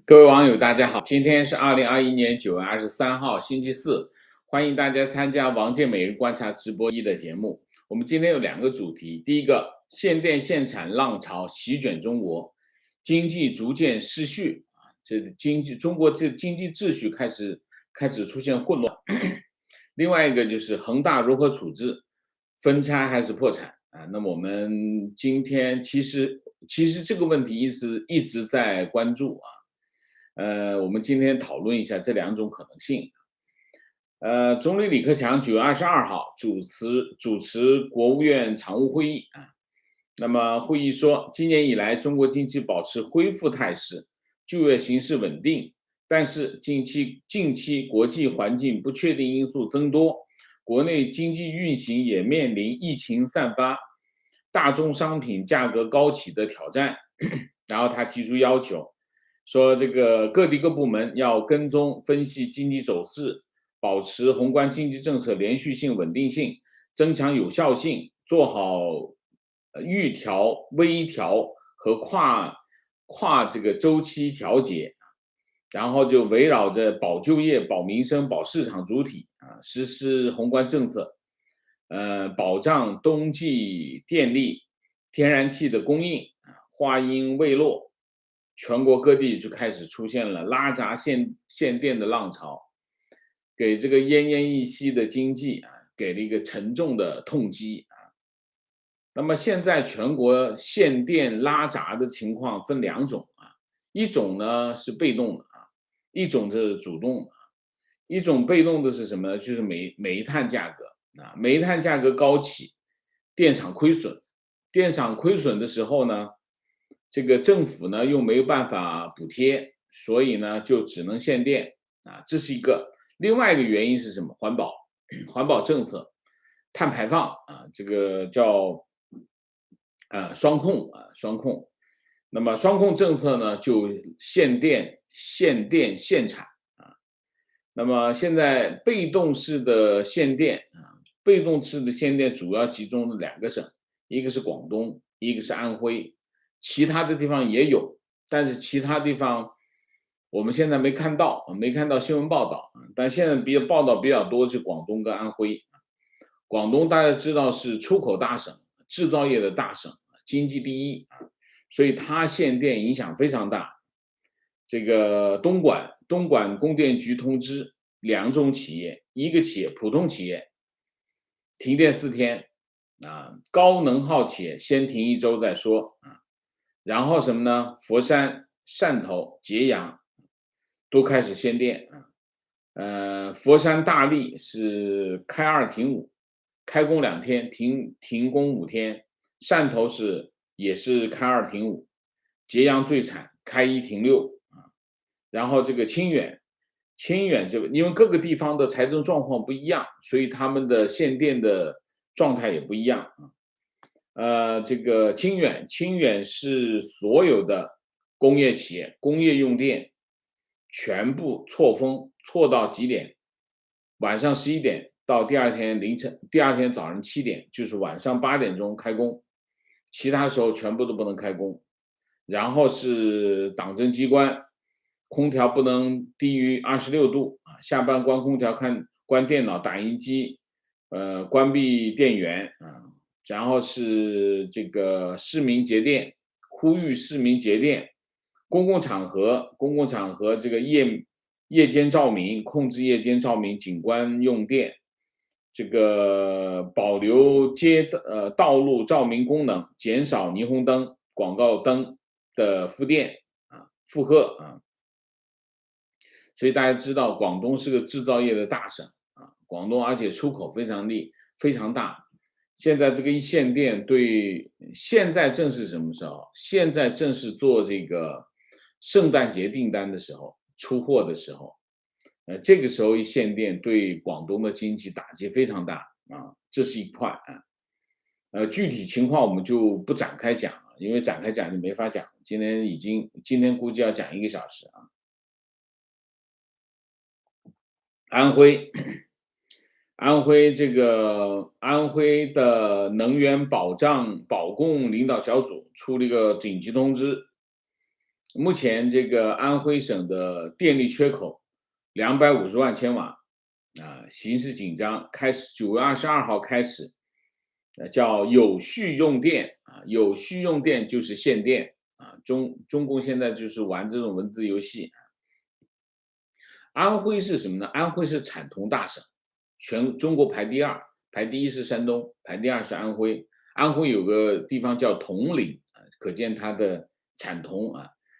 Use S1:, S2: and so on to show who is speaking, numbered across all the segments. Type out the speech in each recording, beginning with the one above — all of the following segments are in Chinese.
S1: 各位网友，大家好，今天是2021年9月23号，星期四，欢迎大家参加王健每日观察直播1的节目。我们今天有2个主题，第一个，限电限产浪潮席卷中国，经济逐渐失序啊，中国这经济秩序开始出现混乱。另外一个就是恒大如何处置，分拆还是破产啊？那么我们今天其实这个问题一直在关注啊。我们今天讨论一下这2种可能性。总理李克强9月22号主持国务院常务会议啊。那么会议说，今年以来中国经济保持恢复态势，就业形势稳定，但是近期国际环境不确定因素增多，国内经济运行也面临疫情散发、大宗商品价格高企的挑战。然后他提出要求，说这个各地各部门要跟踪分析经济走势，保持宏观经济政策连续性、稳定性，增强有效性，做好预调、微调和跨这个周期调节，然后就围绕着保就业、保民生、保市场主体啊，实施宏观政策，保障冬季电力、天然气的供应啊。话音未落，全国各地就开始出现了拉闸限电的浪潮，给这个奄奄一息的经济啊，给了一个沉重的痛击啊。那么现在全国限电拉闸的情况分2种啊，一种呢是被动的啊，一种是主动的。一种被动的是什么呢？就是煤炭价格啊，煤炭价格高企，电厂亏损，电厂亏损的时候呢，这个政府呢又没有办法补贴，所以呢就只能限电啊，这是一个。另外一个原因是什么？环保政策，碳排放啊，这个叫双控啊，双控。那么双控政策呢，就限电、限产啊。那么现在被动式的限电啊，被动式的限电主要集中2个省，一个是广东，一个是安徽，其他的地方也有，但是其他地方我们现在没看到新闻报道。但现在报道比较多是广东跟安徽。广东大家知道是出口大省，制造业的大省，经济第一啊，所以它限电影响非常大。这个东莞供电局通知2种企业，一个企业普通企业停电4天啊，高能耗企业先停1周再说啊。然后什么呢？佛山、汕头、揭阳都开始限电啊。佛山大荔是开2停5，开工2天，停工5天。汕头也是开2停5，揭阳最惨，开1停6啊。然后这个清远这个，因为各个地方的财政状况不一样，所以他们的限电的状态也不一样啊。这个清远是所有的工业企业、工业用电全部错峰，错到几点？晚上11点到第二天早上7点，就是晚上8点钟开工，其他时候全部都不能开工。然后是党政机关，空调不能低于26度啊，下班关空调、关电脑、打印机，关闭电源啊。然后是这个市民节电，呼吁市民节电。公共场合这个夜间照明，控制夜间照明，景观用电。这个保留道路照明功能，减少霓虹灯、广告灯的负荷啊。所以大家知道，广东是个制造业的大省啊，广东而且出口非常大。现在这个一限电，现在正是什么时候？现在正是做这个圣诞节订单的时候，出货的时候。这个时候一限电，对广东的经济打击非常大啊，这是一块啊。具体情况我们就不展开讲了，因为展开讲就没法讲。今天估计要讲1个小时啊。安徽的能源保供领导小组出了一个紧急通知，目前这个安徽省的电力缺口250万千瓦，形势紧张，开始9月22号开始，叫有序用电有序用电就是限电中共现在就是玩这种文字游戏。安徽是什么呢？安徽是产铜大省，全中国排第二，排第一是山东，排第二是安徽。安徽有个地方叫铜陵可见它的产铜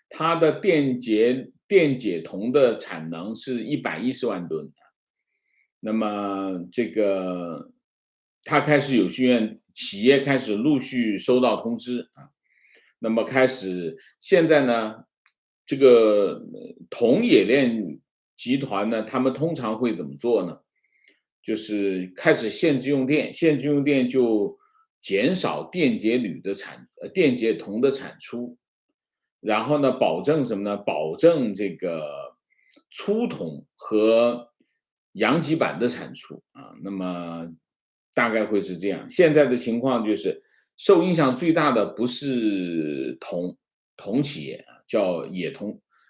S1: 它的电解铜的产能是110万吨。那么这个它开始有序院企业开始陆续收到通知那么现在呢，这个铜冶炼集团呢，他们通常会怎么做呢？就是开始限制用电，限制用电就减少电解铜的产出，然后呢，保证什么呢？保证这个粗铜和阳极板的产出那么大概会是这样。现在的情况就是受影响最大的不是铜企业叫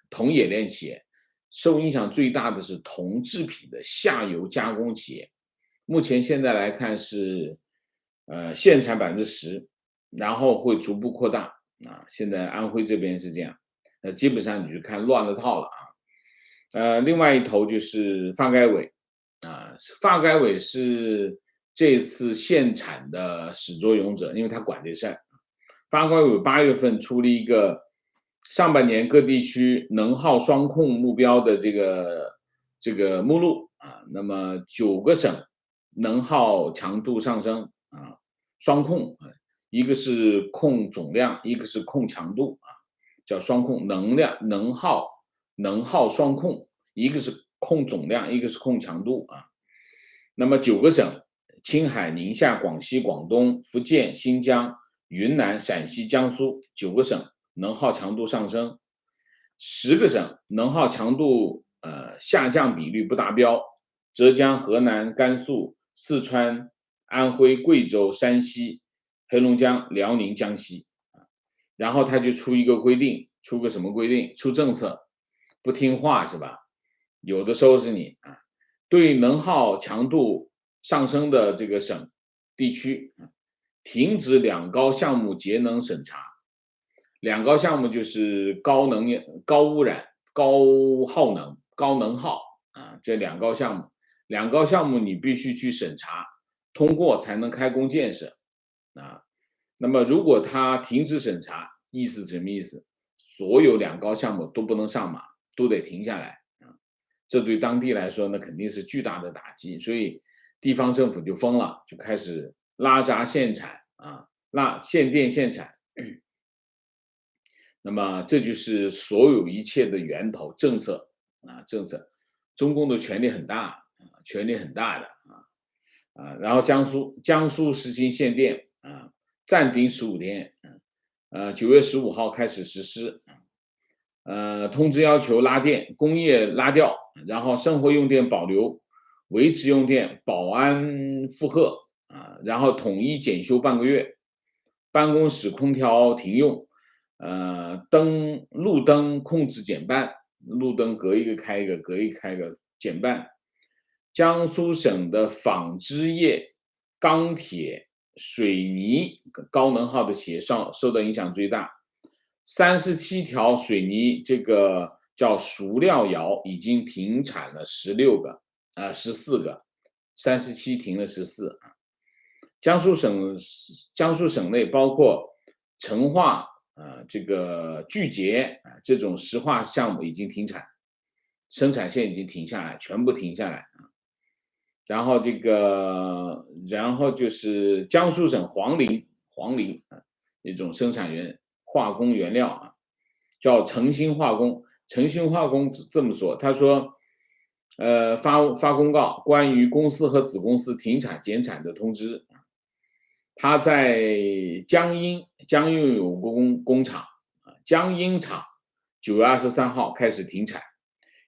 S1: 铜冶炼企业，受影响最大的是铜制品的下游加工企业。目前现在来看是限产10%，然后会逐步扩大现在安徽这边是这样，基本上你就看乱了套了另外一头就是发改委发改委是这次限产的始作俑者，因为他管这事儿。发改委8月份出了一个上半年各地区能耗双控目标的这个目录那么9个省能耗强度上升双控一个是控总量，一个是控强度叫双控能耗双控，一个是控总量，一个是控强度那么9个省，青海、宁夏、广西、广东、福建、新疆、云南、陕西、江苏9个省能耗强度上升，10个省能耗强度下降比率不达标，浙江、河南、甘肃、四川、安徽、贵州、山西、黑龙江、辽宁、江西然后他就出一个规定，出个什么规定？出政策，不听话是吧？有的收拾你对能耗强度上升的这个省地区停止两高项目节能审查。两高项目就是高污染、高耗能、高能耗这两高项目。两高项目你必须去审查，通过才能开工建设那么如果他停止审查，意思什么意思？所有两高项目都不能上马，都得停下来这对当地来说呢，肯定是巨大的打击，所以地方政府就疯了，就开始拉闸限产限电限产。那么这就是所有一切的源头，政策。中共的权力很大，权力很大的然后江苏实行限电暂停15天9月15号开始实施通知要求拉电，工业拉掉，然后生活用电保留，维持用电保安负荷然后统一检修半个月，办公室空调停用路灯控制减半，路灯隔一个开一个，隔一个开一个减半。江苏省的纺织业、钢铁、水泥高能耗的企业受到影响最大。37条水泥这个叫熟料窑已经停产了14个，37停了14江苏省内包括成化这个聚醨这种石化项目已经停产，生产线已经停下来，全部停下来然后就是江苏省黄陵一种生产化工原料叫诚兴化工。诚兴化工这么说，他说发公告关于公司和子公司停产减产的通知。他在江阴有个工厂江阴厂9月23号开始停产，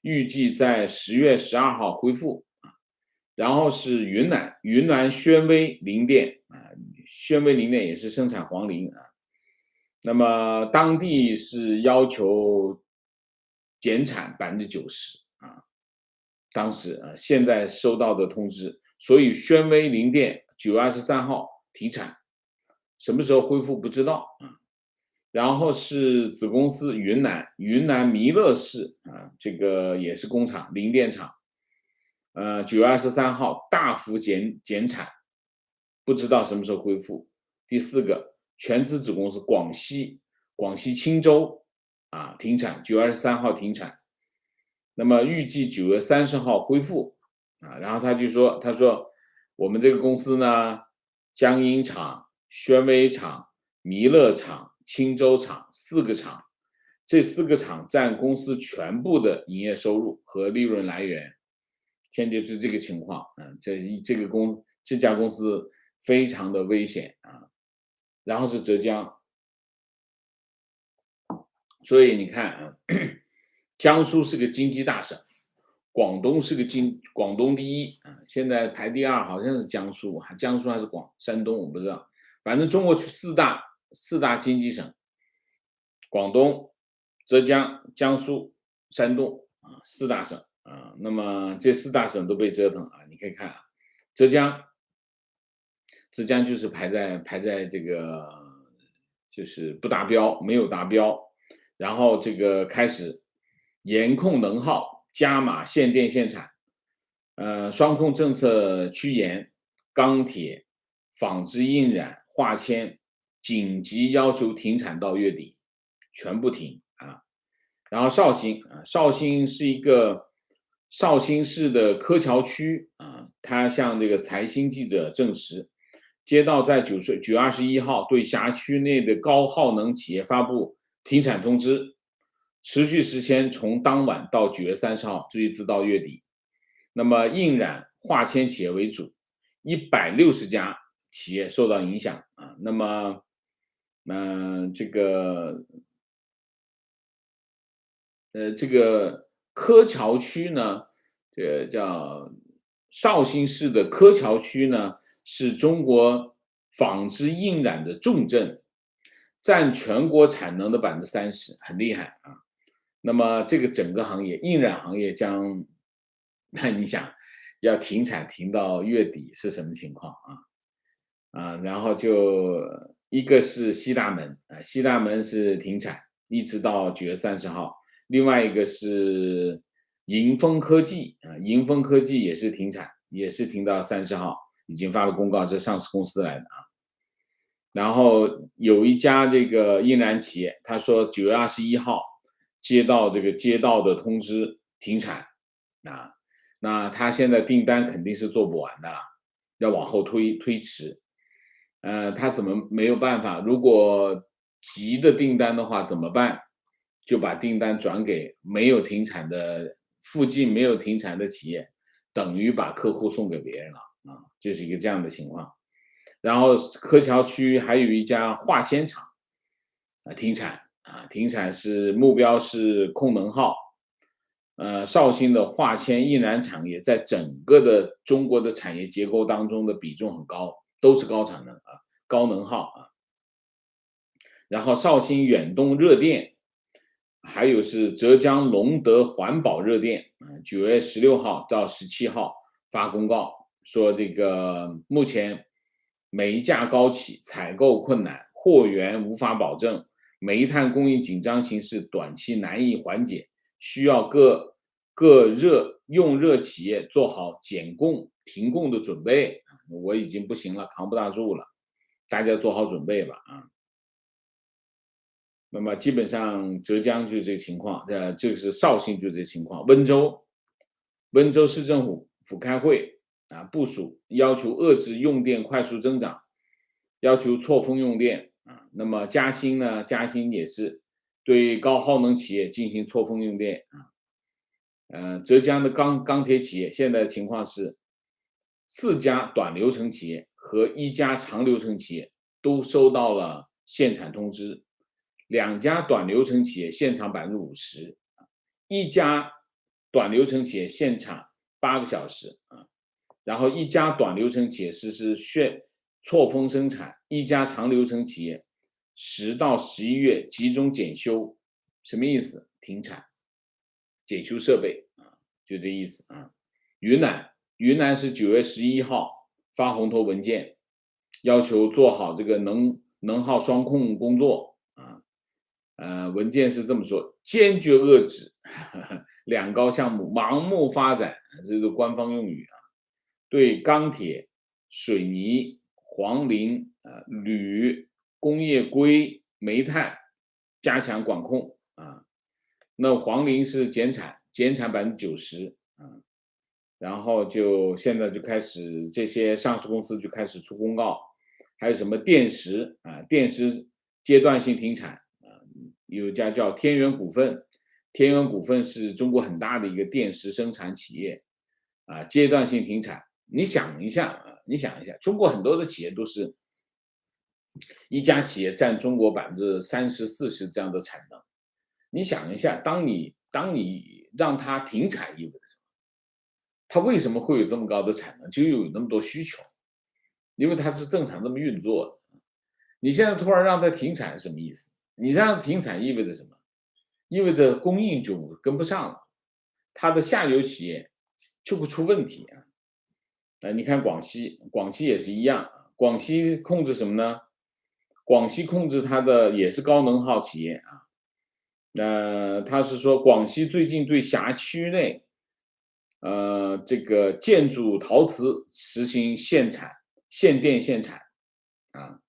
S1: 预计在10月12号恢复然后是云南宣威林电宣威林电也是生产黄磷那么当地是要求减产90%啊，当时现在收到的通知，所以宣威林电9月23号停产，什么时候恢复不知道啊。然后是子公司云南弥勒市啊，这个也是工厂林电厂，9月23号大幅减产，不知道什么时候恢复。第四个，全资子公司广西钦州啊停产，9月23号停产，那么预计9月30号恢复啊。然后他说我们这个公司呢，江阴厂、宣威厂、弥勒厂、钦州厂4个厂，这4个厂占公司全部的营业收入和利润来源。天就是这个情况，这家公司非常的危险啊。然后是浙江，所以你看啊，江苏是个经济大省，广东是个广东第一啊，现在排第二好像是江苏，江苏还是山东我不知道，反正中国四大经济省，广东、浙江、江苏、山东啊4大省啊。那么这4大省都被折腾啊，你可以看啊，浙江就是排在这个就是不达标，没有达标，然后这个开始严控能耗，加码限电限产，双控政策趋严，钢铁、纺织印染、化纤紧急要求停产到月底，全部停啊。然后绍兴是一个绍兴市的柯桥区啊，他向这个财新记者证实，街道在9月21号对辖区内的高耗能企业发布停产通知，持续时间从当晚到9月30号，一直到月底。那么印染、化纤企业为主，160家企业受到影响啊。那么，这个柯桥区呢，这个叫绍兴市的柯桥区呢，是中国纺织印染的重镇，占全国产能的30%，很厉害啊。那么这个整个行业，印染行业将，那你想要停产停到月底是什么情况啊？然后就一个是西大门啊，西大门是停产，一直到9月30号。另外一个是迎风科技啊，迎风科技也是停产，也是停到30号，已经发了公告，是上市公司来的啊。然后有一家这个印染企业，他说9月21号接到这个街道的通知停产啊，那他现在订单肯定是做不完的了，要往后推迟。他怎么没有办法？如果急的订单的话怎么办？就把订单转给附近没有停产的企业，等于把客户送给别人了啊，就是一个这样的情况。然后柯桥区还有一家化纤厂停产啊，停产是目标是控能耗。绍兴的化纤印染产业在整个的中国的产业结构当中的比重很高，都是高产能啊，高能耗啊。然后绍兴远东热电，还有是浙江龙德环保热电，9月16号到17号发公告说，这个目前煤价高企，采购困难，货源无法保证，煤炭供应紧张形势短期难以缓解，需要各用热企业做好减供停供的准备。我已经不行了，扛不大住了，大家做好准备吧啊。那么基本上浙江就是这个情况，这个是绍兴就是这个情况。温州市政府开会啊，部署要求遏制用电快速增长，要求错峰用电啊。那么嘉兴也是对高耗能企业进行错峰用电啊。浙江的钢铁企业现在的情况是，4家短流程企业和1家长流程企业都收到了限产通知。2家短流程企业限产50%，一家短流程企业限产8个小时啊，然后1家短流程企业实施错峰生产，1家长流程企业10到11月集中检修，什么意思？停产，检修设备啊，就这意思啊。云南是9月11号发红头文件，要求做好这个能耗双控工作啊。文件是这么说：坚决遏制两高项目盲目发展，这是官方用语啊。对钢铁、水泥、黄磷、铝、工业硅、煤炭加强管控啊。那黄磷是减产90%啊。然后现在就开始这些上市公司就开始出公告，还有什么电石啊，电石阶段性停产啊。有一家叫天元股份，天元股份是中国很大的一个电石生产企业啊，阶段性停产。你想一下，中国很多的企业都是一家企业占中国30%-40%这样的产能。你想一下，当你让它停产意味着什么？它为什么会有这么高的产能，就有那么多需求？因为它是正常这么运作的。你现在突然让它停产是什么意思？你让它停产意味着什么？意味着供应就跟不上了，它的下游企业就会出问题啊。你看广西也是一样，广西控制什么呢？广西控制它的也是高能耗企业啊。他是说广西最近对辖区内这个建筑陶瓷实行限电限产啊。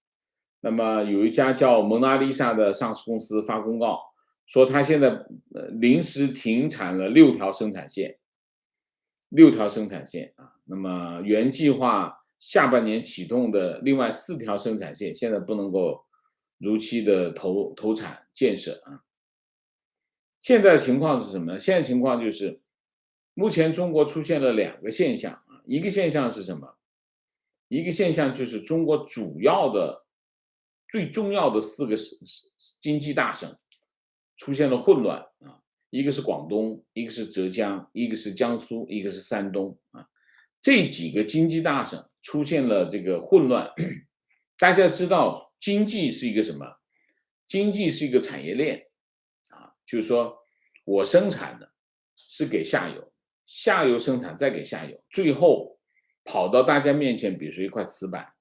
S1: 那么有一家叫蒙娜丽莎的上市公司发公告说，它现在临时停产了6条生产线啊。那么原计划下半年启动的另外4条生产线，现在不能够如期的投产建设啊。现在的情况是什么呢？现在情况就是，目前中国出现了2个现象啊。一个现象是什么？一个现象就是中国最重要的4个经济大省出现了混乱啊。一个是广东，一个是浙江，一个是江苏，一个是山东啊。这几个经济大省出现了这个混乱。大家知道经济是一个什么？经济是一个产业链啊，就是说我生产的是给下游，下游生产再给下游，最后跑到大家面前，比如说一块瓷板，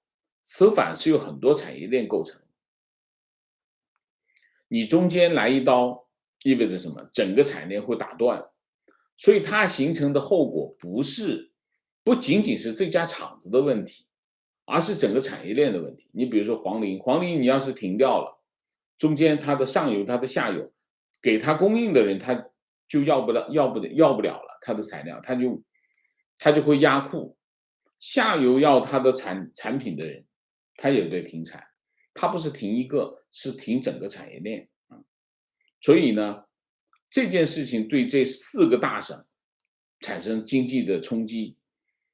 S1: 瓷板是有很多产业链构成，你中间来一刀，意味着什么？整个产业链会打断，所以它形成的后果不仅仅是这家厂子的问题，而是整个产业链的问题。你比如说黄磷你要是停掉了，中间它的上游、它的下游，给它供应的人他就要不了了，它的材料他就会压库，下游要它的产品的人，他也得停产。它不是停一个，是停整个产业链啊。所以呢，这件事情对这4个大省产生经济的冲击，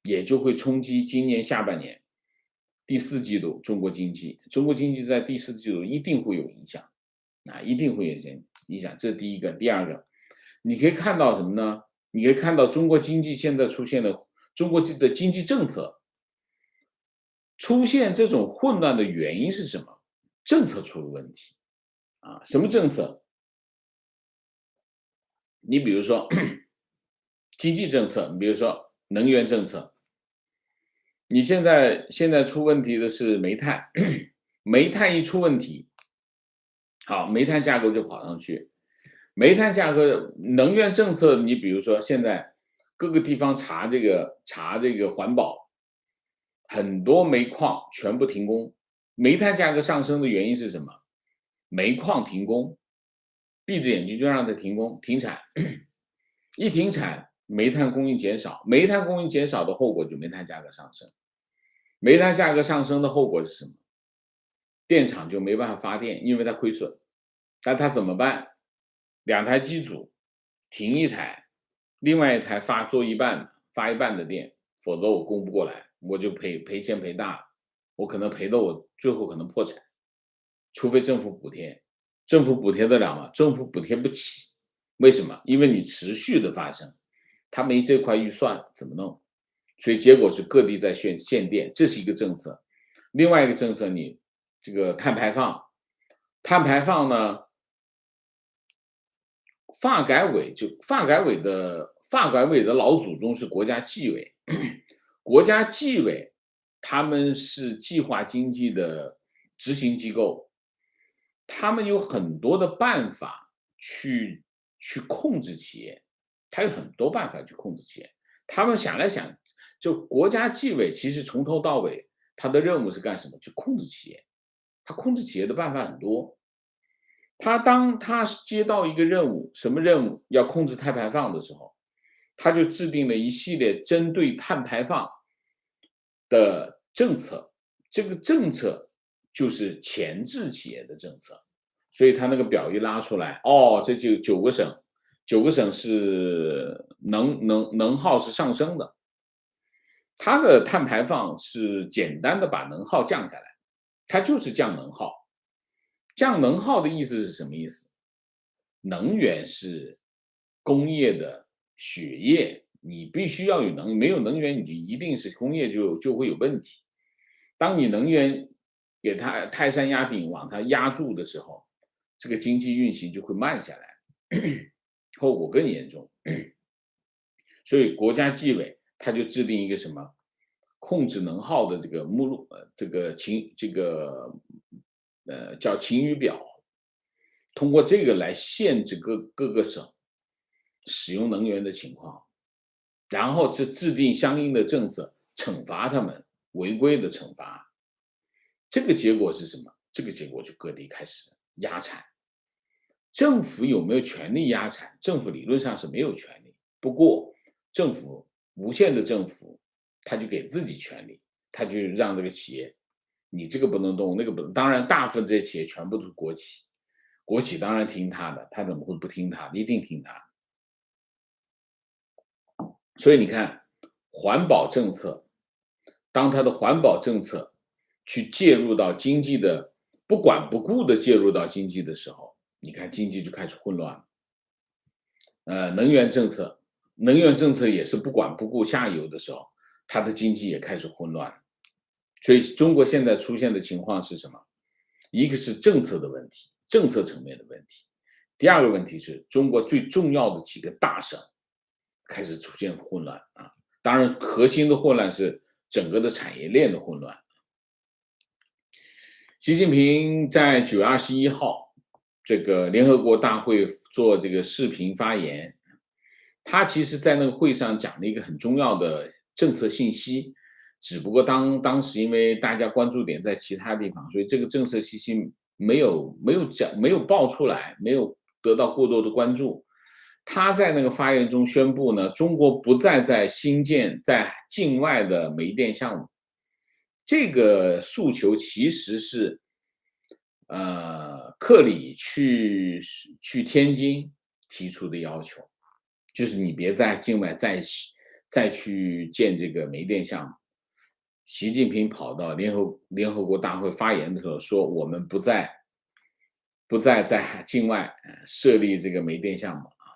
S1: 也就会冲击今年下半年第4季度中国经济。中国经济在第4季度一定会有影响啊，一定会有影响。这是第一个。第二个，你可以看到什么呢？你可以看到中国经济现在出现了中国的经济政策出现这种混乱的原因是什么？政策出了问题啊。什么政策？你比如说经济政策，你比如说能源政策。你现在出问题的是煤炭，煤炭一出问题，好，煤炭价格就跑上去。煤炭价格，能源政策，你比如说现在各个地方查这个环保，很多煤矿全部停工。煤炭价格上升的原因是什么？煤矿停工，闭着眼睛就让它停工停产。一停产，煤炭供应减少，煤炭供应减少的后果就煤炭价格上升。煤炭价格上升的后果是什么？电厂就没办法发电，因为它亏损。那它怎么办？2台机组停1台，另外1台发一半的电，否则我供不过来，我就赔钱赔大了，我可能赔到我最后可能破产，除非政府补贴。政府补贴得了吗？政府补贴不起。为什么？因为你持续的发生，他没这块预算怎么弄？所以结果是各地在限电，这是一个政策。另外一个政策，你这个碳排放，碳排放呢，发改委的老祖宗是国家纪委，国家纪委他们是计划经济的执行机构，他们有很多的办法去控制企业，他有很多办法去控制企业。他们想来想，就国家纪委其实从头到尾，他的任务是干什么？去控制企业。他控制企业的办法很多。当他接到一个任务，什么任务？要控制碳排放的时候，他就制定了一系列针对碳排放的政策。这个政策就是钳制企业的政策。所以他那个表一拉出来，哦，这就9个省是能耗是上升的。它的碳排放是简单的把能耗降下来，它就是降能耗。降能耗的意思是什么意思？能源是工业的血液，你必须要有没有能源，你就一定是工业就会有问题。当你能源给它泰山压顶，往它压住的时候，这个经济运行就会慢下来，后果更严重。所以国家纪委它就制定一个什么控制能耗的这个目录，叫晴雨表，通过这个来限制各个省使用能源的情况，然后制定相应的政策，惩罚他们违规的惩罚。这个结果是什么？这个结果就各地开始压产。政府有没有权利压产？政府理论上是没有权利，不过无限的政府，他就给自己权利，他就让这个企业，你这个不能动，那个不能。当然，大部分这些企业全部都是国企，国企当然听他的，他怎么会不听他的？一定听他的。所以你看，环保政策，当他的环保政策去介入到经济的，不管不顾的介入到经济的时候，你看经济就开始混乱了。能源政策也是不管不顾下游的时候，它的经济也开始混乱。所以中国现在出现的情况是什么？一个是政策的问题，政策层面的问题。第二个问题是中国最重要的几个大省开始出现混乱啊。当然，核心的混乱是整个的产业链的混乱。习近平在9月21号这个联合国大会做这个视频发言，他其实在那个会上讲了一个很重要的政策信息，只不过当时因为大家关注点在其他地方，所以这个政策信息没有爆出来，没有得到过多的关注。他在那个发言中宣布呢，中国不再新建在境外的煤电项目。这个诉求其实是，克里去天津提出的要求，就是你别在境外再去建这个煤电项目。习近平跑到联合国大会发言的时候说，我们不再在境外设立这个煤电项目啊，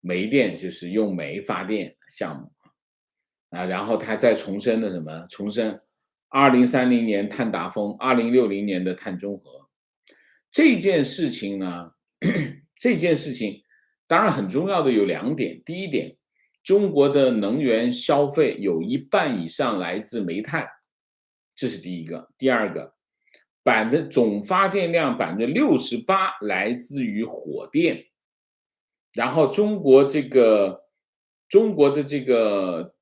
S1: 煤电就是用煤发电项目啊，然后他再重申了什么？重申2030年碳达峰，2060年的碳中和。这件事情呢，这件事情当然很重要的有2点。第一点，中国的能源消费有1半以上来自煤炭，这是第一个。第二个，总发电量68%来自于火电。然后中国的这个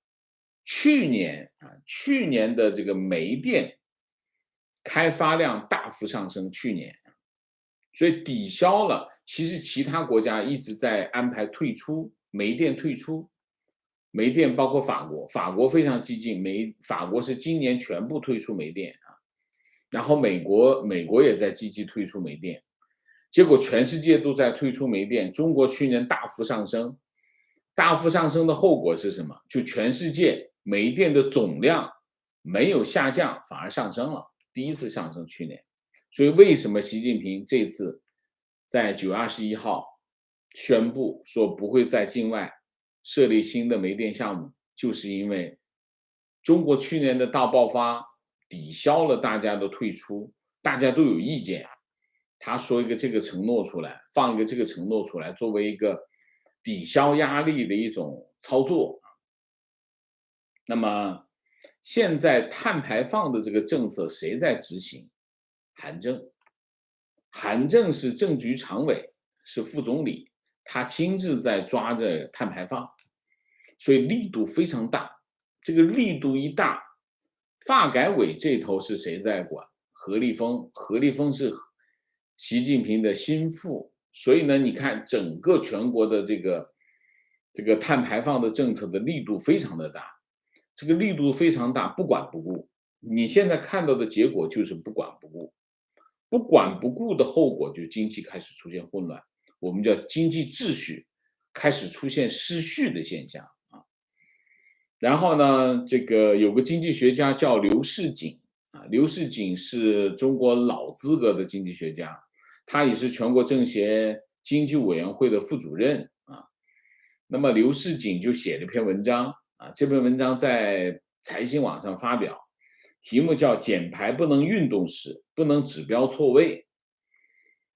S1: 去年的这个煤电开发量大幅上升，去年，所以抵消了其实其他国家一直在安排煤电退出。煤电包括法国非常激进，法国是今年全部退出煤电啊，然后美国也在积极退出煤电。结果全世界都在退出煤电，中国去年大幅上升，大幅上升的后果是什么？就全世界煤电的总量没有下降，反而上升了，第一次上升去年。所以为什么习近平这次在9月21号宣布说不会在境外设立新的煤电项目，就是因为中国去年的大爆发抵消了大家的退出，大家都有意见。他说一个这个承诺出来，放一个这个承诺出来，作为一个抵消压力的一种操作。那么现在碳排放的这个政策谁在执行？韩正。韩正是政局常委，是副总理，他亲自在抓着碳排放，所以力度非常大。这个力度一大，发改委这头是谁在管？何立峰。何立峰是习近平的心腹，所以呢，你看整个全国的这个碳排放的政策的力度非常的大，这个力度非常大，不管不顾。你现在看到的结果就是不管不顾。不管不顾的后果就经济开始出现混乱，我们叫经济秩序开始出现失序的现象啊。然后呢，这个有个经济学家叫刘士锦啊，刘士锦是中国老资格的经济学家，他也是全国政协经济委员会的副主任啊。那么刘士锦就写了一篇文章啊，这篇文章在财新网上发表。题目叫减排不能运动时，不能指标错位。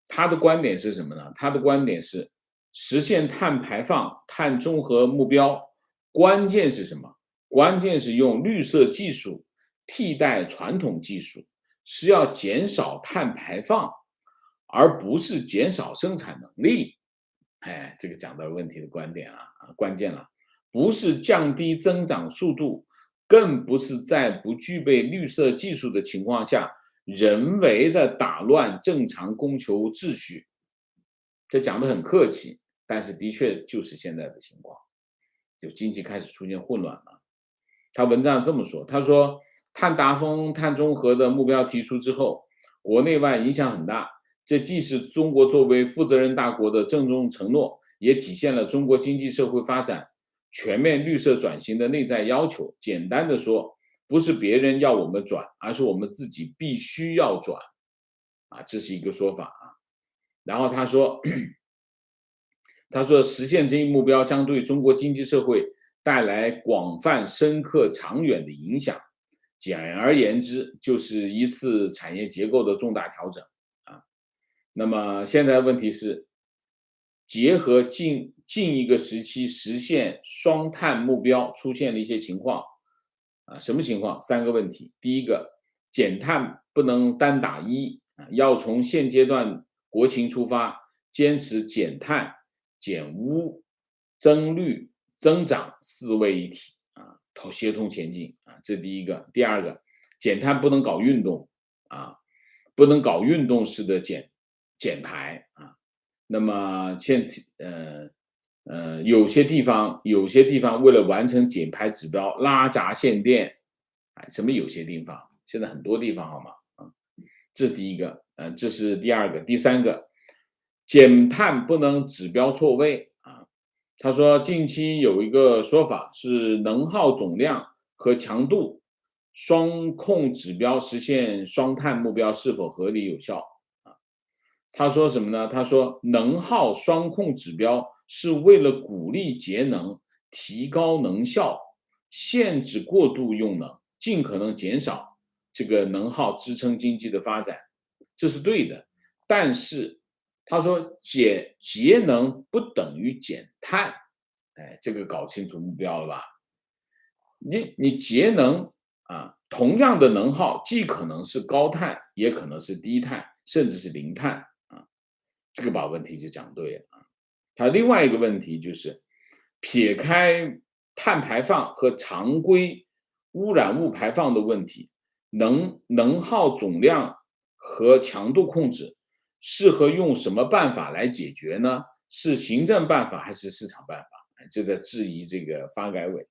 S1: 他的观点是什么呢？他的观点是实现碳排放、碳中和目标，关键是什么？关键是用绿色技术替代传统技术，是要减少碳排放，而不是减少生产能力。哎，这个讲到问题的观点关键了，不是降低增长速度。更不是在不具备绿色技术的情况下，人为的打乱正常供求秩序。这讲得很客气，但是的确就是现在的情况，就经济开始出现混乱了。他文章这么说，他说碳达峰、碳中和的目标提出之后，国内外影响很大，这既是中国作为负责任大国的郑重承诺，也体现了中国经济社会发展全面绿色转型的内在要求。简单的说，不是别人要我们转，而是我们自己必须要转这是一个说法然后他说实现这一目标将对中国经济社会带来广泛、深刻、长远的影响。简而言之，就是一次产业结构的重大调整那么现在问题是，结合近一个时期实现双碳目标出现了一些情况什么情况？3个问题。第一个，减碳不能单打一要从现阶段国情出发，坚持减碳、减污、增绿、增长4位一体协同前进这第一个。第二个，减碳不能搞运动不能搞运动式的减排那么有些地方为了完成减排指标拉闸限电什么有些地方，现在很多地方好吗这是第一个这是第二个。第三个，减碳不能指标错位他说近期有一个说法是能耗总量和强度双控指标实现双碳目标是否合理有效他说什么呢？他说能耗双控指标是为了鼓励节能，提高能效，限制过度用能，尽可能减少这个能耗，支撑经济的发展，这是对的。但是他说节能不等于减碳，这个搞清楚目标了吧？你节能同样的能耗，既可能是高碳，也可能是低碳，甚至是零碳这个把问题就讲对了它另外一个问题就是撇开碳排放和常规污染物排放的问题，能耗总量和强度控制适合用什么办法来解决呢？是行政办法还是市场办法？就在质疑这个发改委。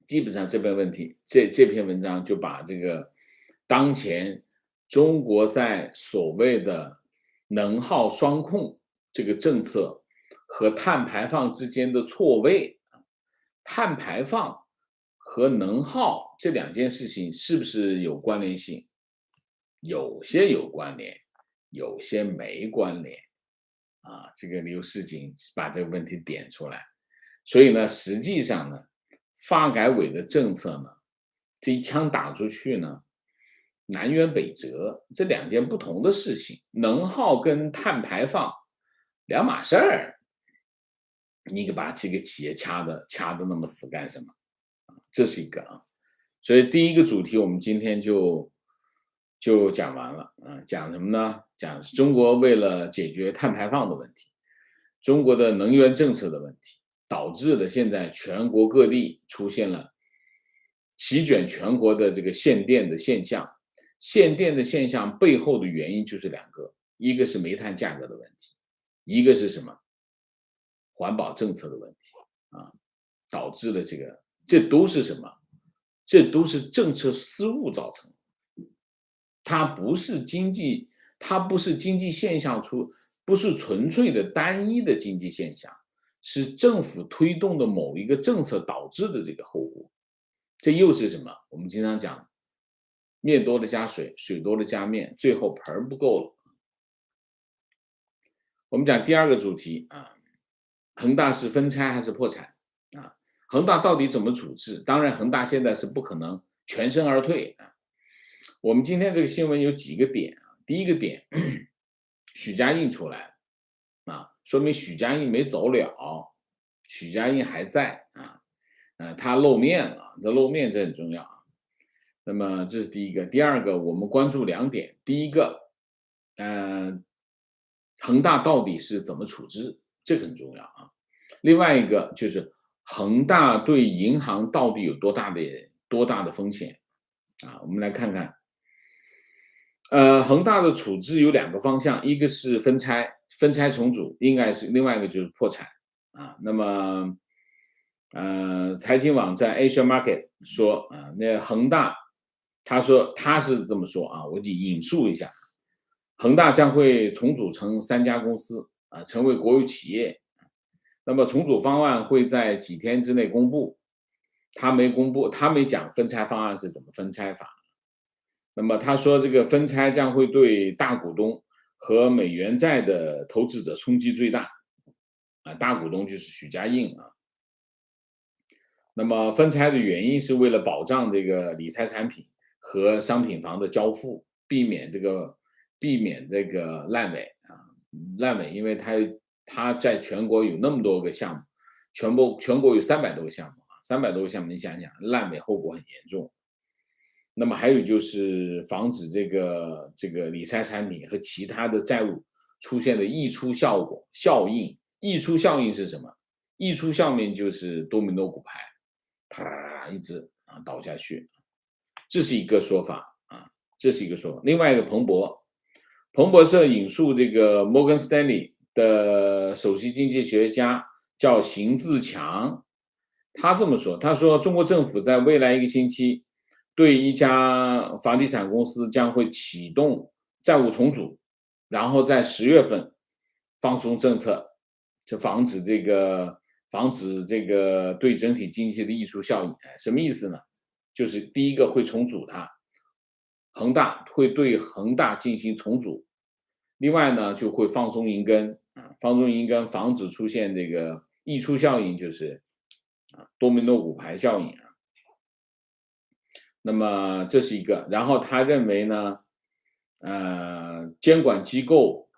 S1: 基本上这篇问题，这篇文章就把这个当前中国在所谓的能耗双控这个政策和碳排放之间的错位，碳排放和能耗这2件事情是不是有关联性？有些有关联，有些没关联这个刘士锦把这个问题点出来，所以呢，实际上呢，发改委的政策呢，这一枪打出去呢，南辕北辙，这两件不同的事情。能耗跟碳排放两码事儿，你给把这个企业掐的那么死干什么？这是一个啊。所以第一个主题我们今天就讲完了。讲什么呢？讲中国为了解决碳排放的问题，中国的能源政策的问题，导致了现在全国各地出现了席卷全国的这个限电的现象。限电的现象背后的原因就是两个，一个是煤炭价格的问题，一个是什么？环保政策的问题啊，导致了这个，这都是什么？这都是政策失误造成的。它不是经济，它不是经济现象不是纯粹的单一的经济现象，是政府推动的某一个政策导致的这个后果。这又是什么？我们经常讲，面多了加水，水多了加面，最后盆儿不够了。我们讲第二个主题啊，恒大是分拆还是破产啊？恒大到底怎么处置？当然，恒大现在是不可能全身而退啊。我们今天这个新闻有几个点啊。第一个点，许家印出来啊，说明许家印没走了，许家印还在啊。他露面了，这露面这很重要啊。那么这是第一个。第二个，我们关注两点。第一个，恒大到底是怎么处置？这个很重要啊。另外一个就是恒大对银行到底有多大的风险啊？我们来看看。恒大的处置有两个方向，一个是分拆重组，应该是另外一个就是破产啊。那么，财经网站 Asia Market 说啊，那恒大，他说他是这么说啊，我就引述一下，恒大将会重组成3家公司啊，成为国有企业。那么重组方案会在几天之内公布，他没公布，他没讲分拆方案是怎么分拆法。那么他说，这个分拆将会对大股东和美元债的投资者冲击最大，啊，大股东就是许家印啊。那么分拆的原因是为了保障这个理财产品和商品房的交付，避免这个烂尾啊，烂尾，因为它在全国有那么多个项目，全国有300多个项目啊，300多个项目，你想想，烂尾后果很严重。那么还有就是防止这个理财产品和其他的债务出现的溢出效应。溢出效应是什么？溢出效应就是多米诺骨牌，啪一直倒下去。这是一个说法啊，这是一个说法。另外一个彭博社引述这个摩根斯丹利的首席经济学家叫邢自强，他这么说，他说中国政府在未来1个星期对一家房地产公司将会启动债务重组，然后在10月份放松政策，就防止这个对整体经济的溢出效应。什么意思呢？就是第一个会重组它，恒大会对恒大进行重组，另外呢就会放松银根放松银根，防止出现这个溢出效应，就是多米诺骨牌效应啊。那么这是一个，然后他认为呢，监管机构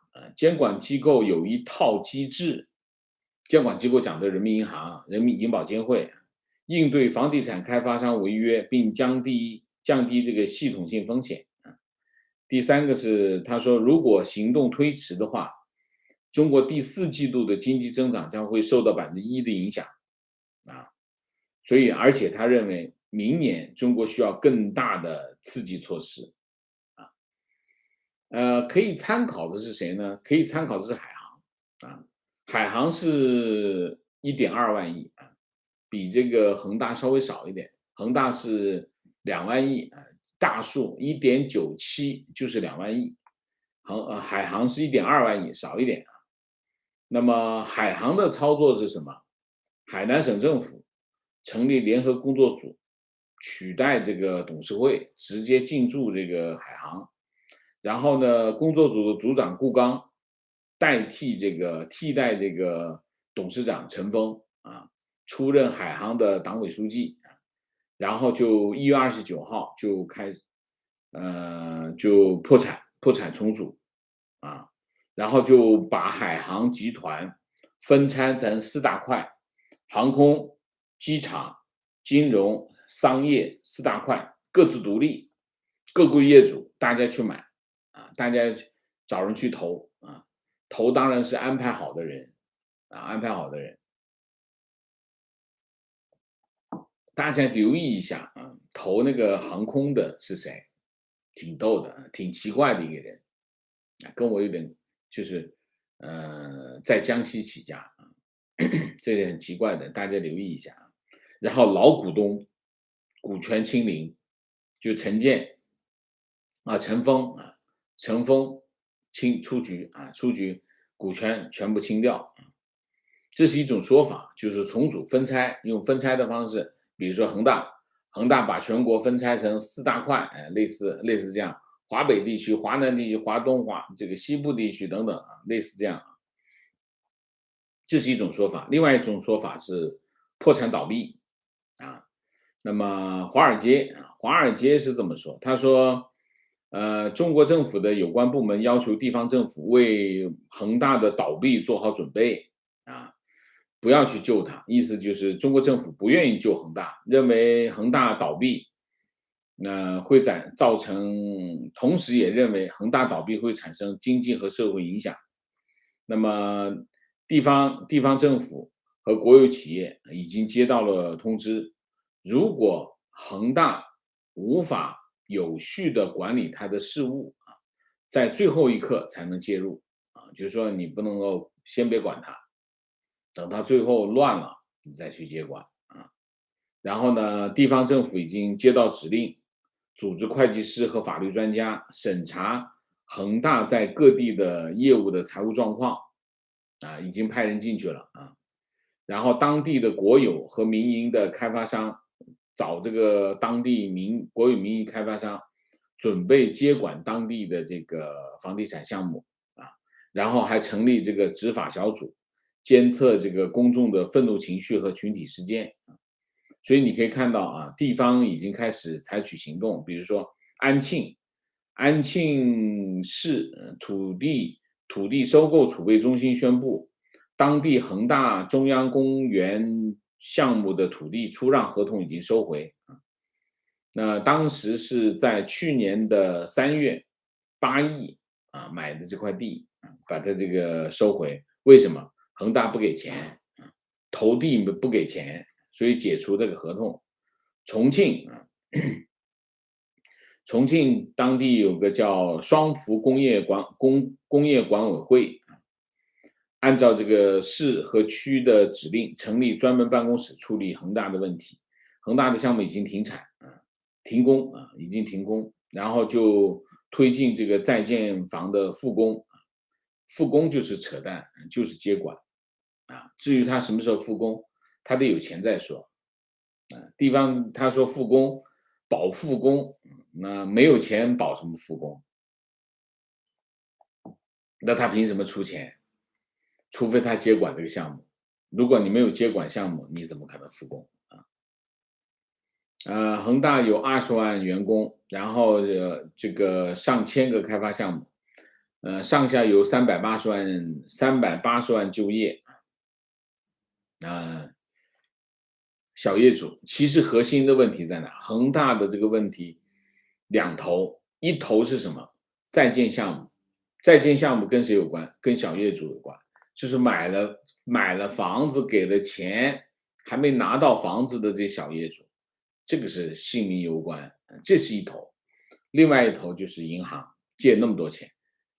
S1: 有一套机制，监管机构讲的人民银行、人民银保监会，应对房地产开发商违约，并降低这个系统性风险。第三个是他说，如果行动推迟的话，中国第4季度的经济增长将会受到1%的影响啊。所以，而且他认为明年中国需要更大的刺激措施啊。可以参考的是谁呢？可以参考的是海航啊。海航是1.2万亿啊，比这个恒大稍微少一点。恒大是2万亿啊，大数1.97就是2万亿。海航是1.2万亿，少一点啊。那么海航的操作是什么？海南省政府成立联合工作组，取代这个董事会，直接进驻这个海航。然后呢，工作组的组长顾刚替代这个董事长陈峰啊，出任海航的党委书记。然后就1月29号就开始，就破产重组啊，然后就把海航集团分拆成4大块，航空、机场、金融、商业4大块，各自独立，各归业主，大家去买啊，大家找人去投啊，投当然是安排好的人啊，安排好的人。大家留意一下啊，投那个航空的是谁？挺逗的，挺奇怪的一个人，啊，跟我有点就是在江西起家啊，这个很奇怪的，大家留意一下啊。然后老股东股权清零，就陈建啊、陈峰啊、陈峰出局啊，出局，股权全部清掉。这是一种说法，就是重组分拆，用分拆的方式，比如说恒大把全国分拆成4大块，类似这样，华北地区、华南地区、华东、这个西部地区等等啊，类似这样，这是一种说法。另外一种说法是破产倒闭啊。那么华尔街是这么说，他说，中国政府的有关部门要求地方政府为恒大的倒闭做好准备啊。不要去救它，意思就是中国政府不愿意救恒大，认为恒大倒闭，会造成，同时也认为恒大倒闭会产生经济和社会影响。那么地方政府和国有企业已经接到了通知，如果恒大无法有序的管理它的事务啊，在最后一刻才能介入啊，就是说你不能够先别管它。等到最后乱了，你再去接管啊。然后呢，地方政府已经接到指令，组织会计师和法律专家审查恒大在各地的业务的财务状况啊，已经派人进去了啊。然后当地的国有和民营的开发商找这个当地国有民营开发商，准备接管当地的这个房地产项目啊，然后还成立这个执法小组。监测这个公众的愤怒情绪和群体事件，所以你可以看到啊，地方已经开始采取行动，比如说安庆市土地收购储备中心宣布，当地恒大中央公园项目的土地出让合同已经收回啊。那当时是在去年的3月8亿啊买的这块地啊，把它这个收回，为什么？恒大不给钱，投地不给钱，所以解除这个合同。重庆啊，重庆当地有个叫双福工业管委会，按照这个市和区的指令，成立专门办公室处理恒大的问题。恒大的项目已经停产啊，停工啊，已经停工，然后就推进这个在建房的复工。复工就是扯淡，就是接管。啊，至于他什么时候复工，他得有钱再说。啊，地方他说复工，保复工，那没有钱保什么复工？那他凭什么出钱？除非他接管这个项目。如果你没有接管项目，你怎么可能复工啊？恒大有20万员工，然后这个上千个开发项目，上下游380万就业，小业主，其实核心的问题在哪？恒大的这个问题两头，一头是什么？在建项目，在建项目跟谁有关？跟小业主有关，就是买了房子，给了钱，还没拿到房子的这小业主，这个是性命攸关，这是一头。另外一头就是银行借那么多钱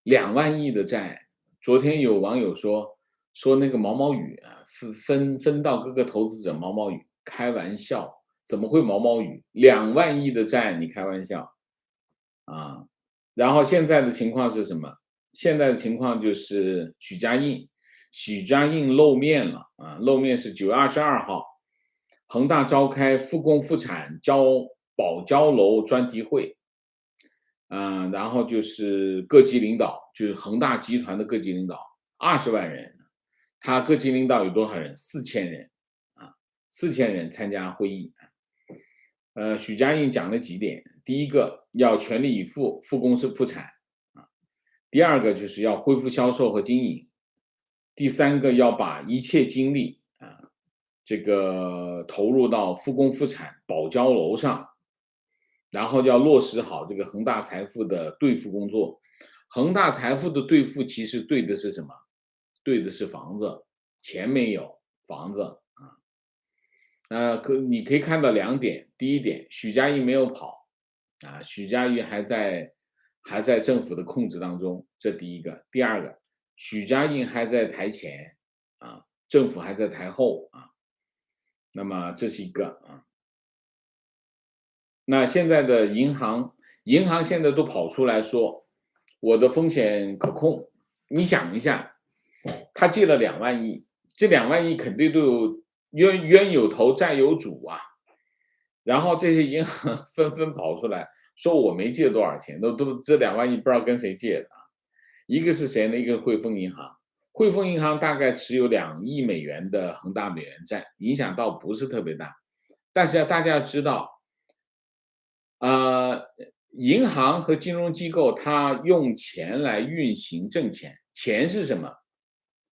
S1: ，2万亿的债。昨天有网友说那个毛毛雨啊，分到各个投资者毛毛雨。开玩笑，怎么会毛毛雨？2万亿的债，你开玩笑啊？然后现在的情况是什么？现在的情况就是许家印露面了啊！露面是9月22号，恒大召开复工复产保交楼专题会啊，然后就是各级领导，就是恒大集团的各级领导，20万人，他各级领导有多少人？4000人。4000人参加会议，许家印讲了几点。第一个要全力以赴复工复产啊，第二个就是要恢复销售和经营，第三个要把一切精力这个投入到复工复产保交楼上，然后要落实好这个恒大财富的兑付工作。恒大财富的兑付其实对的是什么？对的是房子，钱没有，房子啊。你可以看到两点，第一点，许家印没有跑啊，许家印还在政府的控制当中，这第一个。第二个，许家印还在台前啊，政府还在台后啊。那么这是一个啊。那现在的银行现在都跑出来说，我的风险可控。你想一下，他借了2万亿，这2万亿肯定都有冤有头债有主啊。然后这些银行纷纷跑出来说我没借多少钱，都这2万亿不知道跟谁借的啊。一个是谁呢？一个汇丰银行，汇丰银行大概持有2亿美元的恒大美元债，影响倒不是特别大。但是大家要知道，银行和金融机构它用钱来运行挣钱，钱是什么？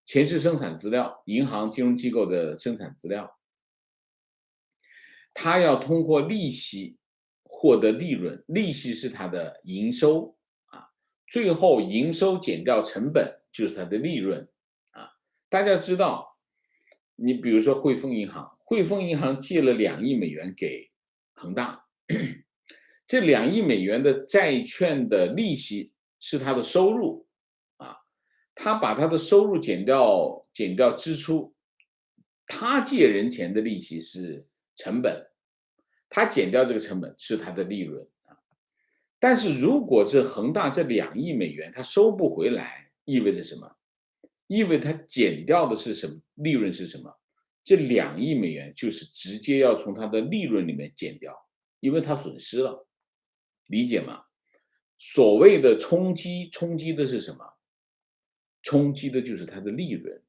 S1: 钱是生产资料，银行金融机构的生产资料，它要通过利息获得利润，利息是它的营收啊，最后营收减掉成本就是它的利润啊。大家知道，你比如说汇丰银行，汇丰银行借了2亿美元给恒大。这2亿美元的债券的利息是他的收入啊，他把他的收入减掉支出，他借人钱的利息是成本，他减掉这个成本是他的利润啊。但是如果这恒大这2亿美元他收不回来，意味着什么？意味着他减掉的是什么？利润是什么？这2亿美元就是直接要从他的利润里面减掉，因为他损失了。理解吗？所谓的冲击，冲击的是什么？冲击的就是它的利润。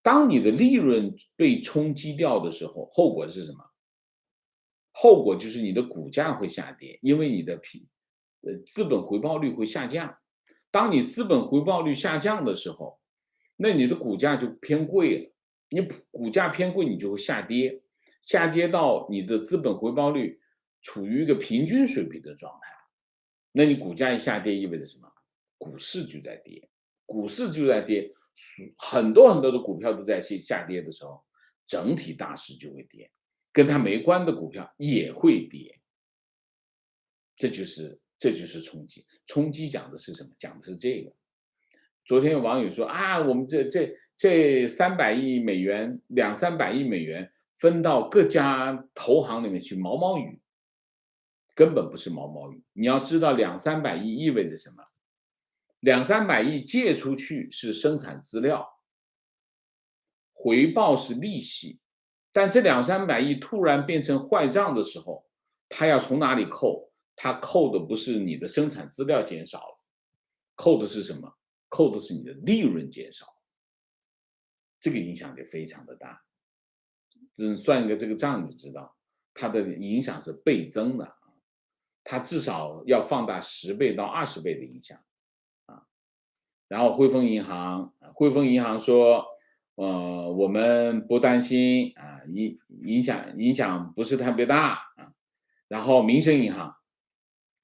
S1: 当你的利润被冲击掉的时候，后果是什么？后果就是你的股价会下跌，因为你的资本回报率会下降。当你资本回报率下降的时候，那你的股价就偏贵了。你股价偏贵，你就会下跌，下跌到你的资本回报率处于一个平均水平的状态。那你股价一下跌，意味着什么？股市就在跌，股市就在跌，很多很多的股票都在下跌的时候，整体大势就会跌，跟它没关的股票也会跌。这就是冲击。冲击讲的是什么？讲的是这个。昨天有网友说啊，我们这300亿美元，200-300亿美元分到各家投行里面去，毛毛雨。根本不是毛毛雨。你要知道200-300亿意味着什么？200-300亿借出去是生产资料，回报是利息，但这200-300亿突然变成坏账的时候，它要从哪里扣？它扣的不是你的生产资料减少了，扣的是什么？扣的是你的利润减少，这个影响就非常的大。算一个这个账就知道，它的影响是倍增的。它至少要放大10倍到20倍的影响啊。然后汇丰银行说，我们不担心啊，影响不是特别大啊。然后民生银行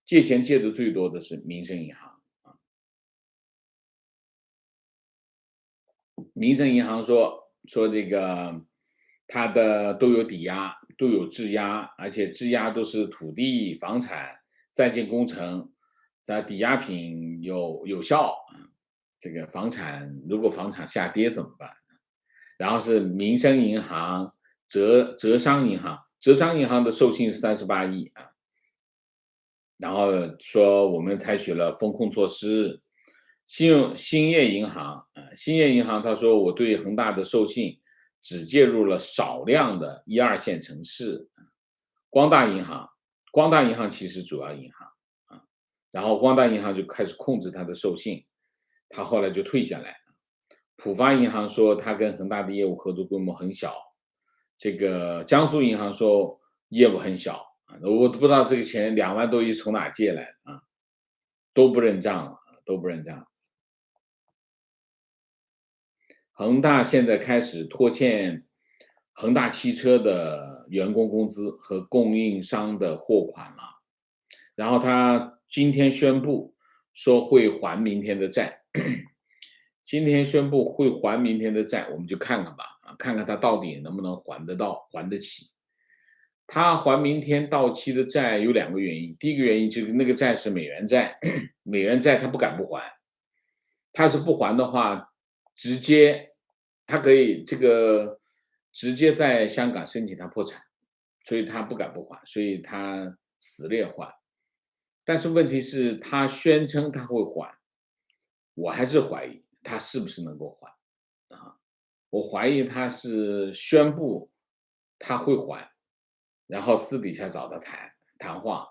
S1: 借钱借的最多的是民生银行啊。民生银行说这个它的都有抵押，都有质押，而且质押都是土地、房产、在建工程，它抵押品有效啊。这个如果房产下跌怎么办？然后是民生银行、浙商银行，浙商银行的授信是38亿啊。然后说我们采取了风控措施。兴业银行兴业银行他说我对恒大的授信只介入了少量的1、2线城市。光大银行其实主要银行啊，然后光大银行就开始控制它的授信，他后来就退下来。浦发银行说他跟恒大的业务合作规模很小，这个江苏银行说业务很小我都不知道这个钱2万多亿从哪借来的啊，都不认账了，都不认账。恒大现在开始拖欠恒大汽车的员工工资和供应商的货款了，然后他今天宣布说会还明天的债，今天宣布会还明天的债，我们就看看吧，看看他到底能不能还得到，还得起。他还明天到期的债有2个原因，第一个原因就是那个债是美元债，美元债他不敢不还，他是不还的话，直接他可以直接在香港申请他破产，所以他不敢不还，所以他死了也还。但是问题是他宣称他会还，我还是怀疑他是不是能够还啊？我怀疑他是宣布他会还，然后私底下找他谈话，